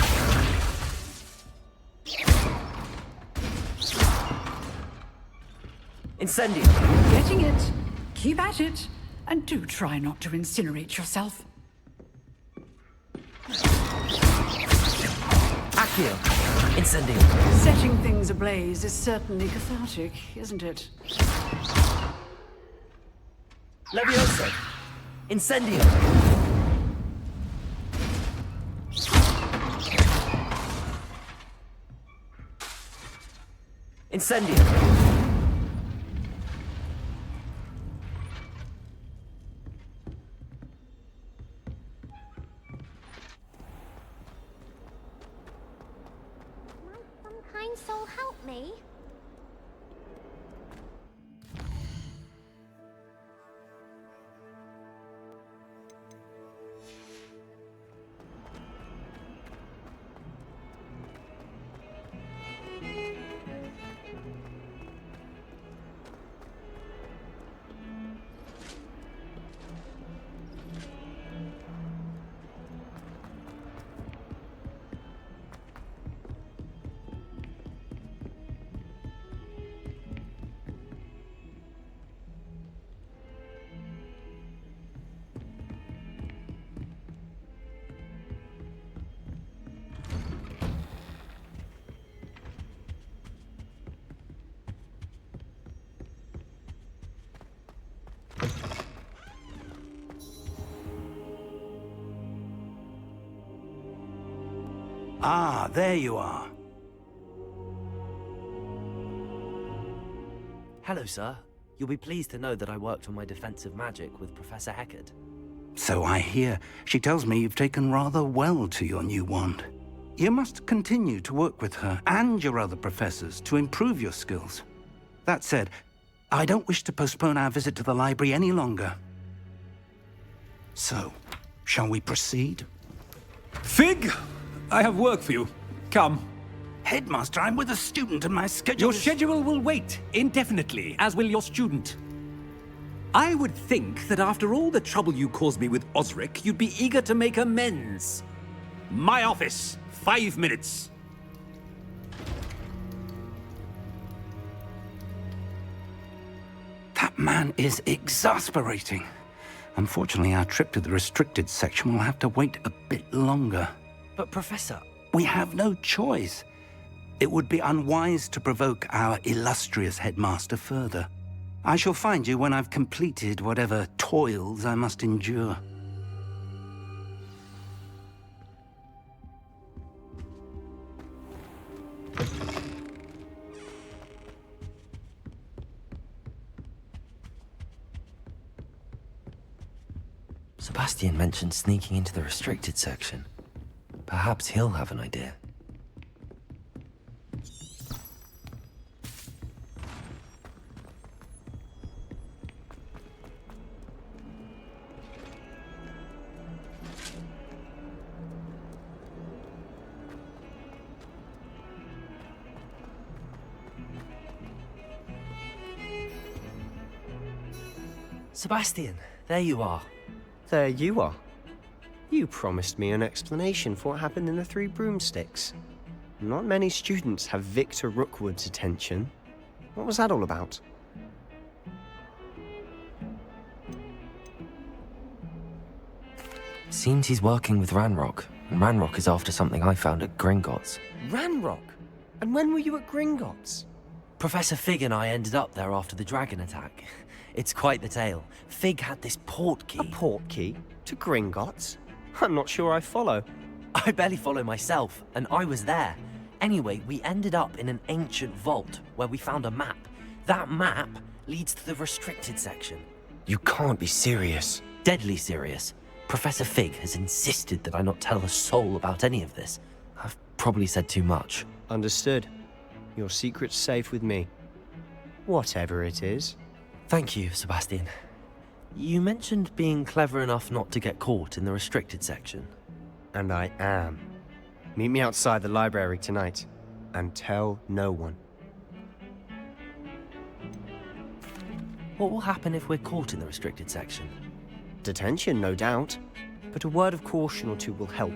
Incendio. Getting it. Keep at it. And do try not to incinerate yourself. Accio. Incendio. Setting things ablaze is certainly cathartic, isn't it? Levioso. Incendio. Incendio. Some kind soul help me? Ah, there you are. Hello, sir. You'll be pleased to know that I worked on my defensive magic with Professor Hecat. So I hear. She tells me you've taken rather well to your new wand. You must continue to work with her and your other professors to improve your skills. That said, I don't wish to postpone our visit to the library any longer. So, shall we proceed? Fig! I have work for you. Come. Headmaster, I'm with a student and my schedule Your schedule will wait indefinitely, as will your student. I would think that after all the trouble you caused me with Osric, you'd be eager to make amends. My office, 5 minutes. man is exasperating. Unfortunately, our trip to the restricted section will have to wait a bit longer. But Professor... We have no choice. It would be unwise to provoke our illustrious headmaster further. I shall find you when I've completed whatever toils I must endure. Sebastian mentioned sneaking into the restricted section. Perhaps he'll have an idea. Sebastian, there you are. There you are. You promised me an explanation for what happened in the Three Broomsticks. Not many students have Victor Rookwood's attention. What was that all about? Seems he's working with Ranrock, and Ranrock is after something I found at Gringotts. Ranrock? And when were you at Gringotts? Professor Fig and I ended up there after the dragon attack. It's quite the tale. Fig had this port key. A port key? To Gringotts? I'm not sure I follow. I barely follow myself, and I was there. Anyway, we ended up in an ancient vault where we found a map. That map leads to the restricted section. You can't be serious. Deadly serious. Professor Fig has insisted that I not tell a soul about any of this. I've probably said too much. Understood. Your secret's safe with me. Whatever it is. Thank you, Sebastian. You mentioned being clever enough not to get caught in the restricted section. And I am. Meet me outside the library tonight, and tell no one. What will happen if we're caught in the restricted section? Detention, no doubt. But a word of caution or two will help.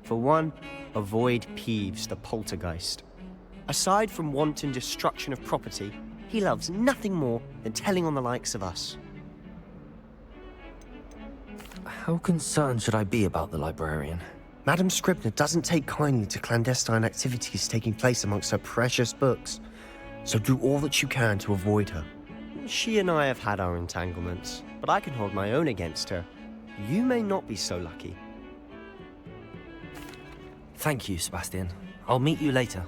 For one, avoid Peeves the poltergeist. Aside from wanton destruction of property, he loves nothing more than telling on the likes of us. How concerned should I be about the librarian? Madame Scribner doesn't take kindly to clandestine activities taking place amongst her precious books, so do all that you can to avoid her. She and I have had our entanglements, but I can hold my own against her. You may not be so lucky. Thank you, Sebastian. I'll meet you later.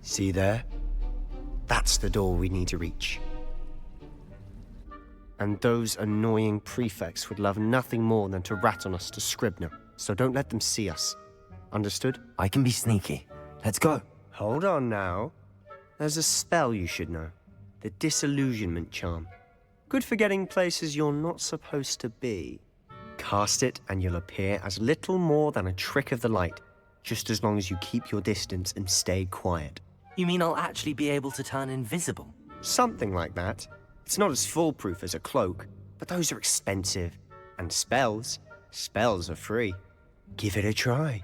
See there? That's the door we need to reach. And those annoying prefects would love nothing more than to rat on us to Scribner, so don't let them see us. Understood? I can be sneaky. Let's go. Hold on now. There's a spell you should know. The Disillusionment Charm. Good for getting places you're not supposed to be. Cast it and you'll appear as little more than a trick of the light, just as long as you keep your distance and stay quiet. You mean I'll actually be able to turn invisible? Something like that. It's not as foolproof as a cloak, but those are expensive. And spells are free. Give it a try.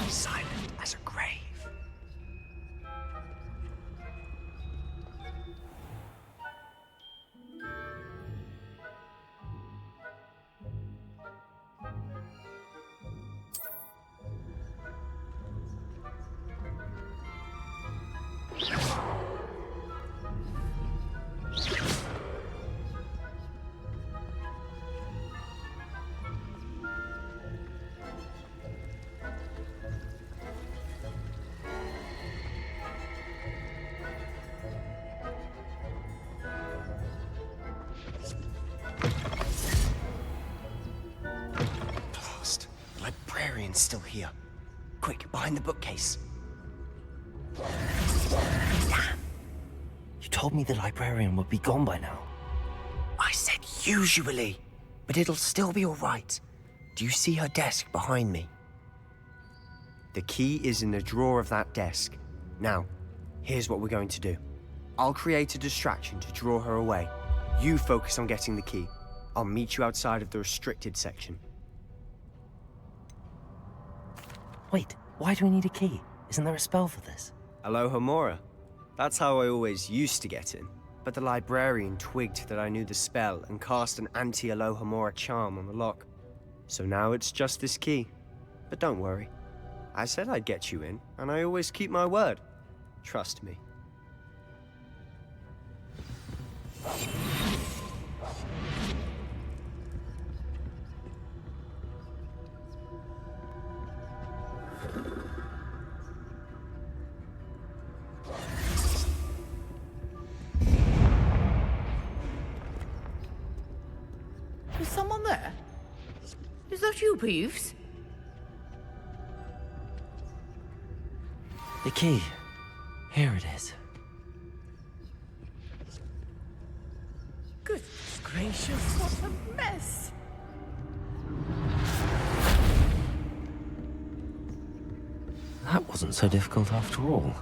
Silent as a grave. It's still here. Quick, behind the bookcase. Damn! You told me the librarian would be gone by now. I said usually, but it'll still be all right. Do you see her desk behind me? The key is in the drawer of that desk. Now, here's what we're going to do. I'll create a distraction to draw her away. You focus on getting the key. I'll meet you outside of the restricted section. Wait, why do we need a key? Isn't there a spell for this? Alohomora. That's how I always used to get in. But the librarian twigged that I knew the spell and cast an anti-Alohomora charm on the lock. So now it's just this key. But don't worry. I said I'd get you in, and I always keep my word. Trust me. Is someone there? Is that you, Peeves? The key. Here it is. Goodness gracious, what a mess! That wasn't so difficult after all.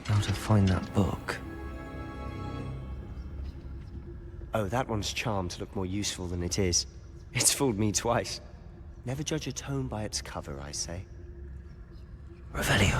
Now to find that book. Oh, that one's charmed to look more useful than it is. It's fooled me twice. Never judge a tome by its cover, I say. Revelio.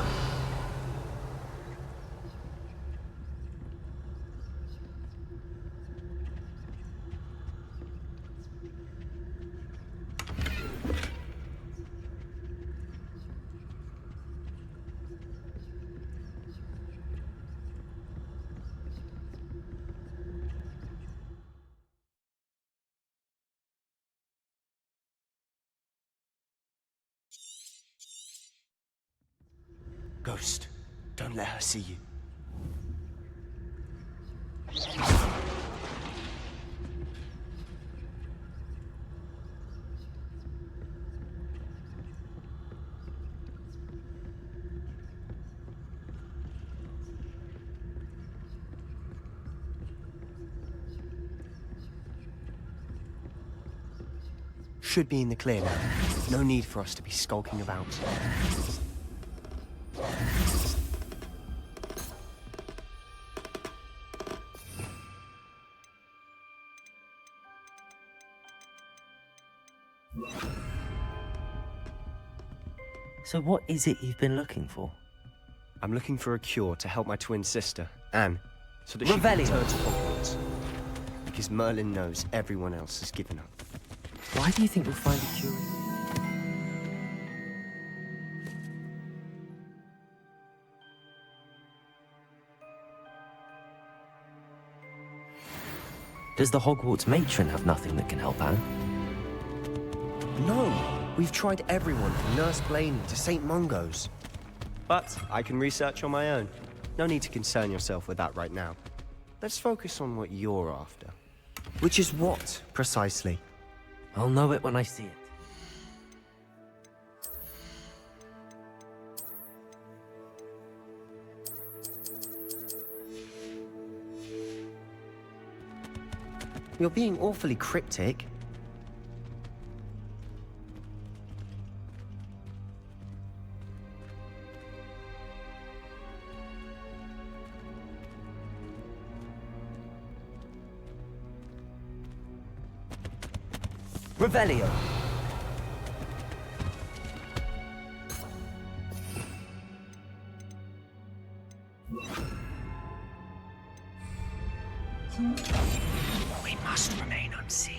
Ghost, don't let her see you. Should be in the clear now. No need for us to be skulking about. So what is it you've been looking for? I'm looking for a cure to help my twin sister, Anne, so that she can Revelio. return to Hogwarts. Because Merlin knows everyone else has given up. Why do you think we'll find a cure? Does the Hogwarts matron have nothing that can help Anne? No! We've tried everyone from Nurse Blaney to St. Mungo's. But I can research on my own. No need to concern yourself with that right now. Let's focus on what you're after. Which is what, precisely? I'll know it when I see it. You're being awfully cryptic. Revelio. We must remain unseen.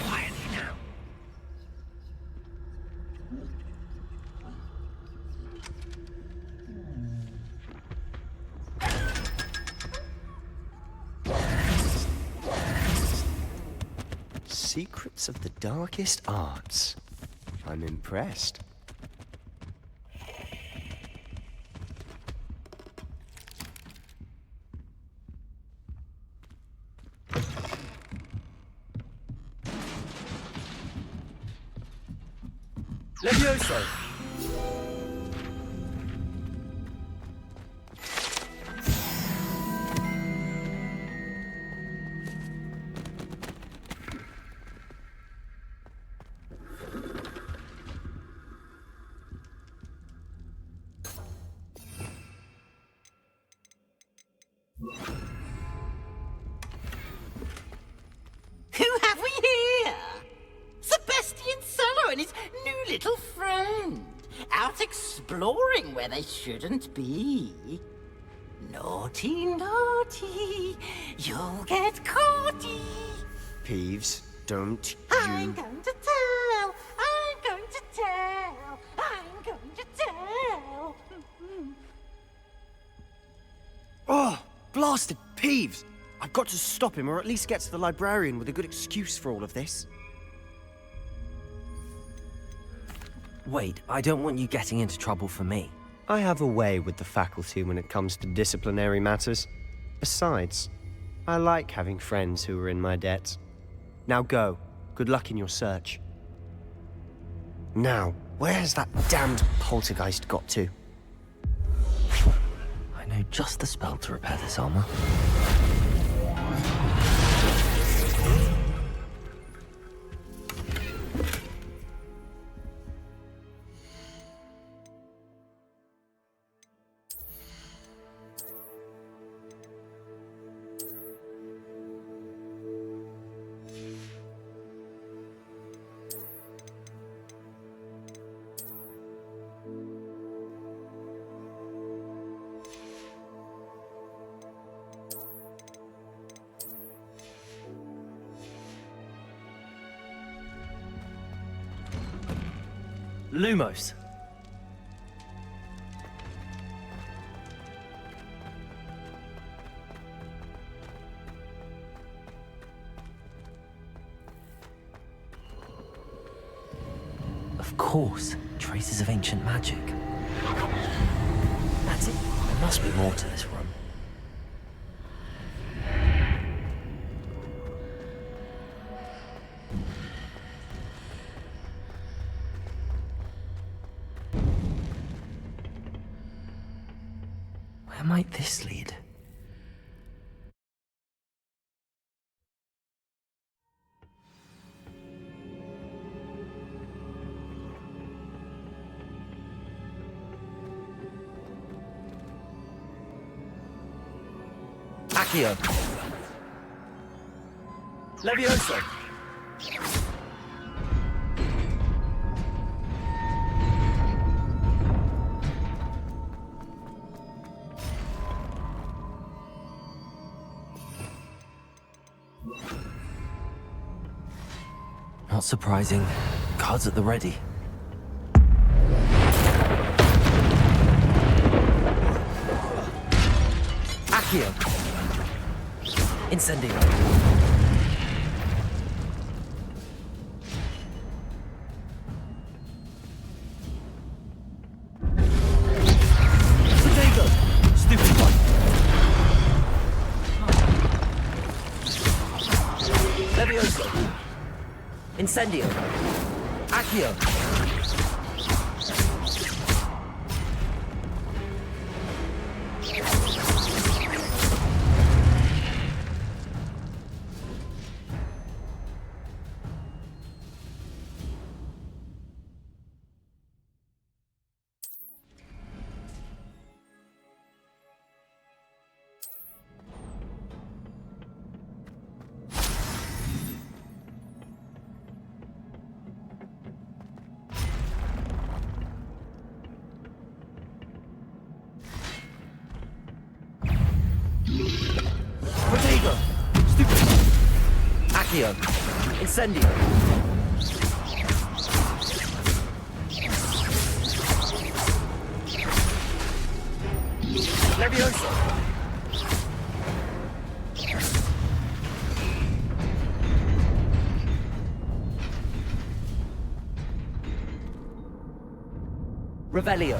Quietly. secrets of the darkest arts. I'm impressed. Levioso! Who have we here? Sebastian Solo and his new little friend. Out exploring where they shouldn't be. Naughty, naughty. You'll get caughty. Peeves, don't I'm you... going to tell. I'm going to tell. I'm going to tell. Oh, blasted Peeves! I've got to stop him, or at least get to the librarian with a good excuse for all of this. Wait, I don't want you getting into trouble for me. I have a way with the faculty when it comes to disciplinary matters. Besides, I like having friends who are in my debt. Now go. Good luck in your search. Now, where's that damned poltergeist got to? I know just the spell to repair this armor. Lumos. Of course, traces of ancient magic. That's it. There must be more to this room. Where might this lead? Accio. Levioso. Not surprising. Cards at the ready. Accio. Incendio. Potato. Stupid one. Levioso. Incendio. Accio. Protego! Stupid! Accio! Incendio! Levioso! Revelio.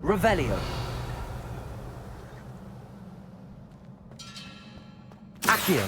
Revelio. Accio.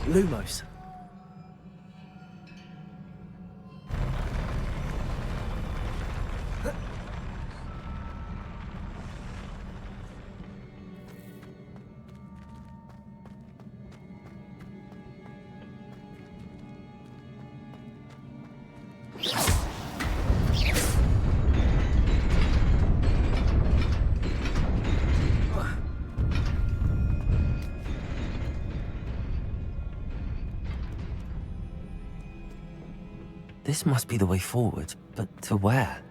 Lumos. This must be the way forward, but to where?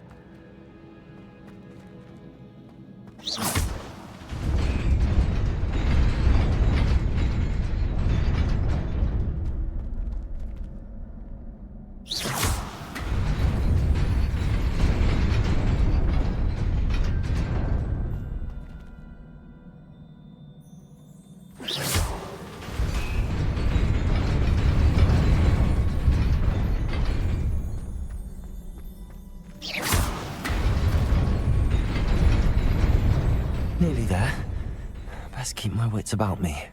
Nearly there. Best keep my wits about me.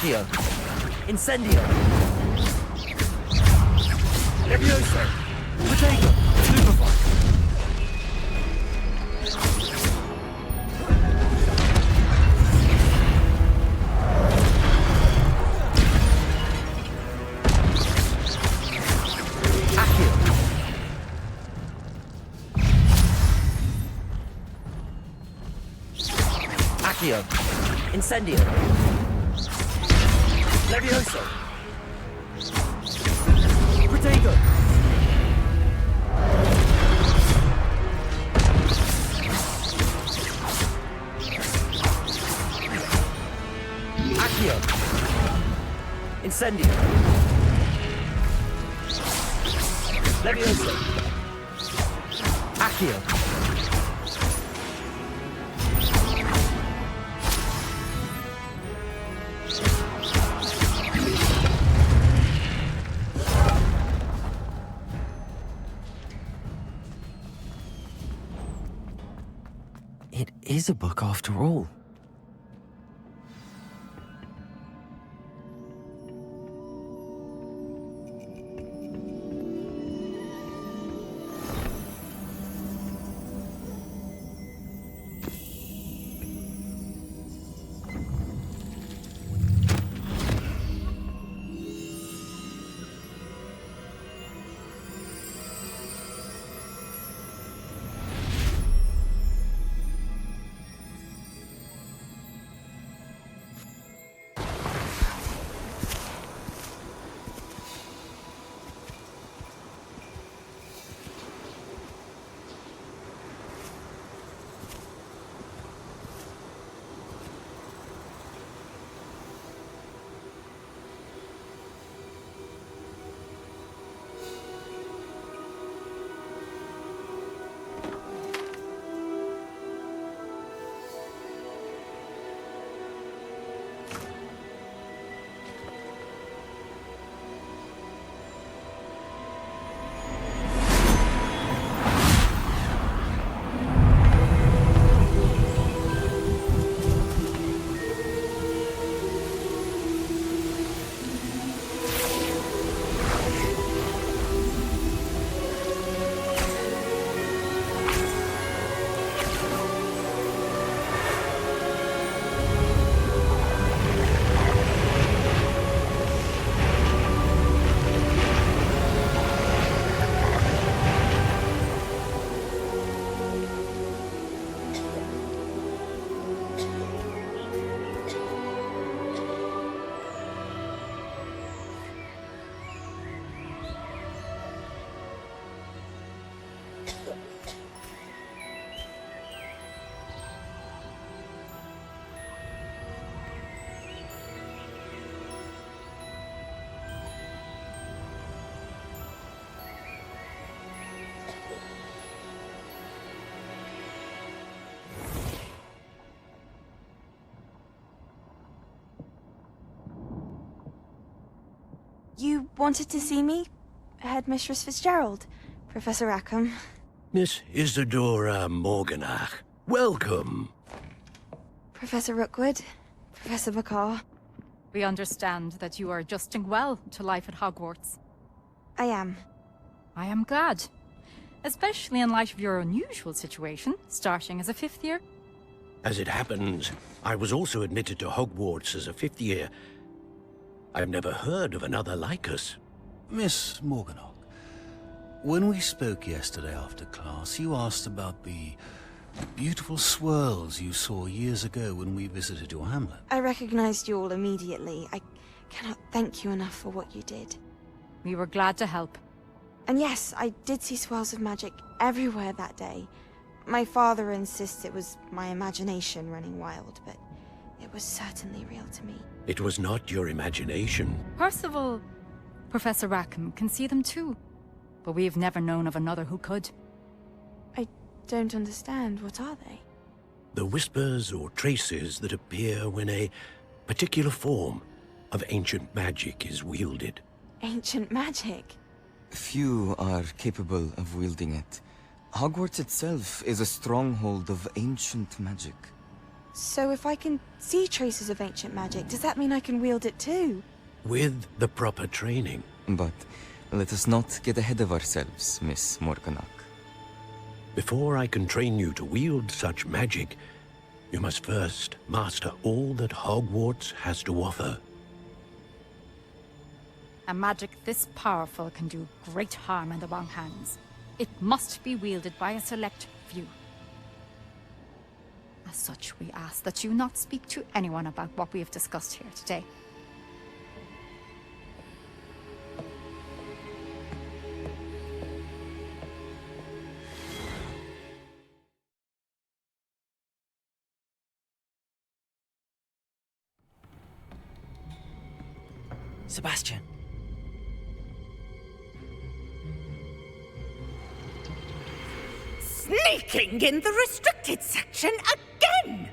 Accio. Incendio. Levioso. Potato. Stupefy. Accio. Accio. Incendio. Levioso! Protego! Accio! Incendio! Levioso! Accio! It is a book after all. You wanted to see me? Headmistress Fitzgerald, Professor Rackham. Miss Isadora Morganach, welcome. Professor Rookwood, Professor Bakar. We understand that you are adjusting well to life at Hogwarts. I am. I am glad. Especially in light of your unusual situation, starting as a 5th year. As it happens, I was also admitted to Hogwarts as a 5th year. I've never heard of another like us. Miss Morganach, when we spoke yesterday after class, you asked about the beautiful swirls you saw years ago when we visited your hamlet. I recognized you all immediately. I cannot thank you enough for what you did. We were glad to help. And yes, I did see swirls of magic everywhere that day. My father insists it was my imagination running wild, but it was certainly real to me. It was not your imagination. Percival, Professor Rackham can see them too. But we've never known of another who could. I don't understand. What are they? The whispers or traces that appear when a particular form of ancient magic is wielded. Ancient magic? Few are capable of wielding it. Hogwarts itself is a stronghold of ancient magic. So if I can see traces of ancient magic, does that mean I can wield it too? With the proper training. But let us not get ahead of ourselves, Miss Morganach. Before I can train you to wield such magic, you must first master all that Hogwarts has to offer. A magic this powerful can do great harm in the wrong hands. It must be wielded by a select few. As such, we ask that you not speak to anyone about what we have discussed here today. Sebastian. Sneaking in the restricted section again!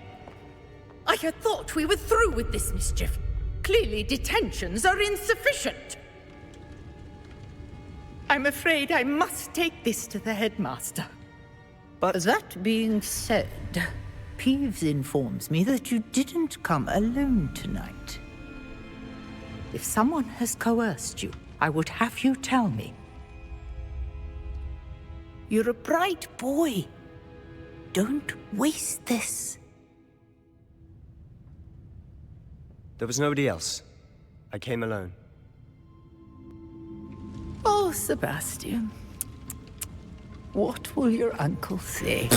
I had thought we were through with this mischief. Clearly detentions are insufficient. I'm afraid I must take this to the headmaster. But that being said, Peeves informs me that you didn't come alone tonight. If someone has coerced you, I would have you tell me. You're a bright boy. Don't waste this. There was nobody else. I came alone. Oh, Sebastian. What will your uncle say?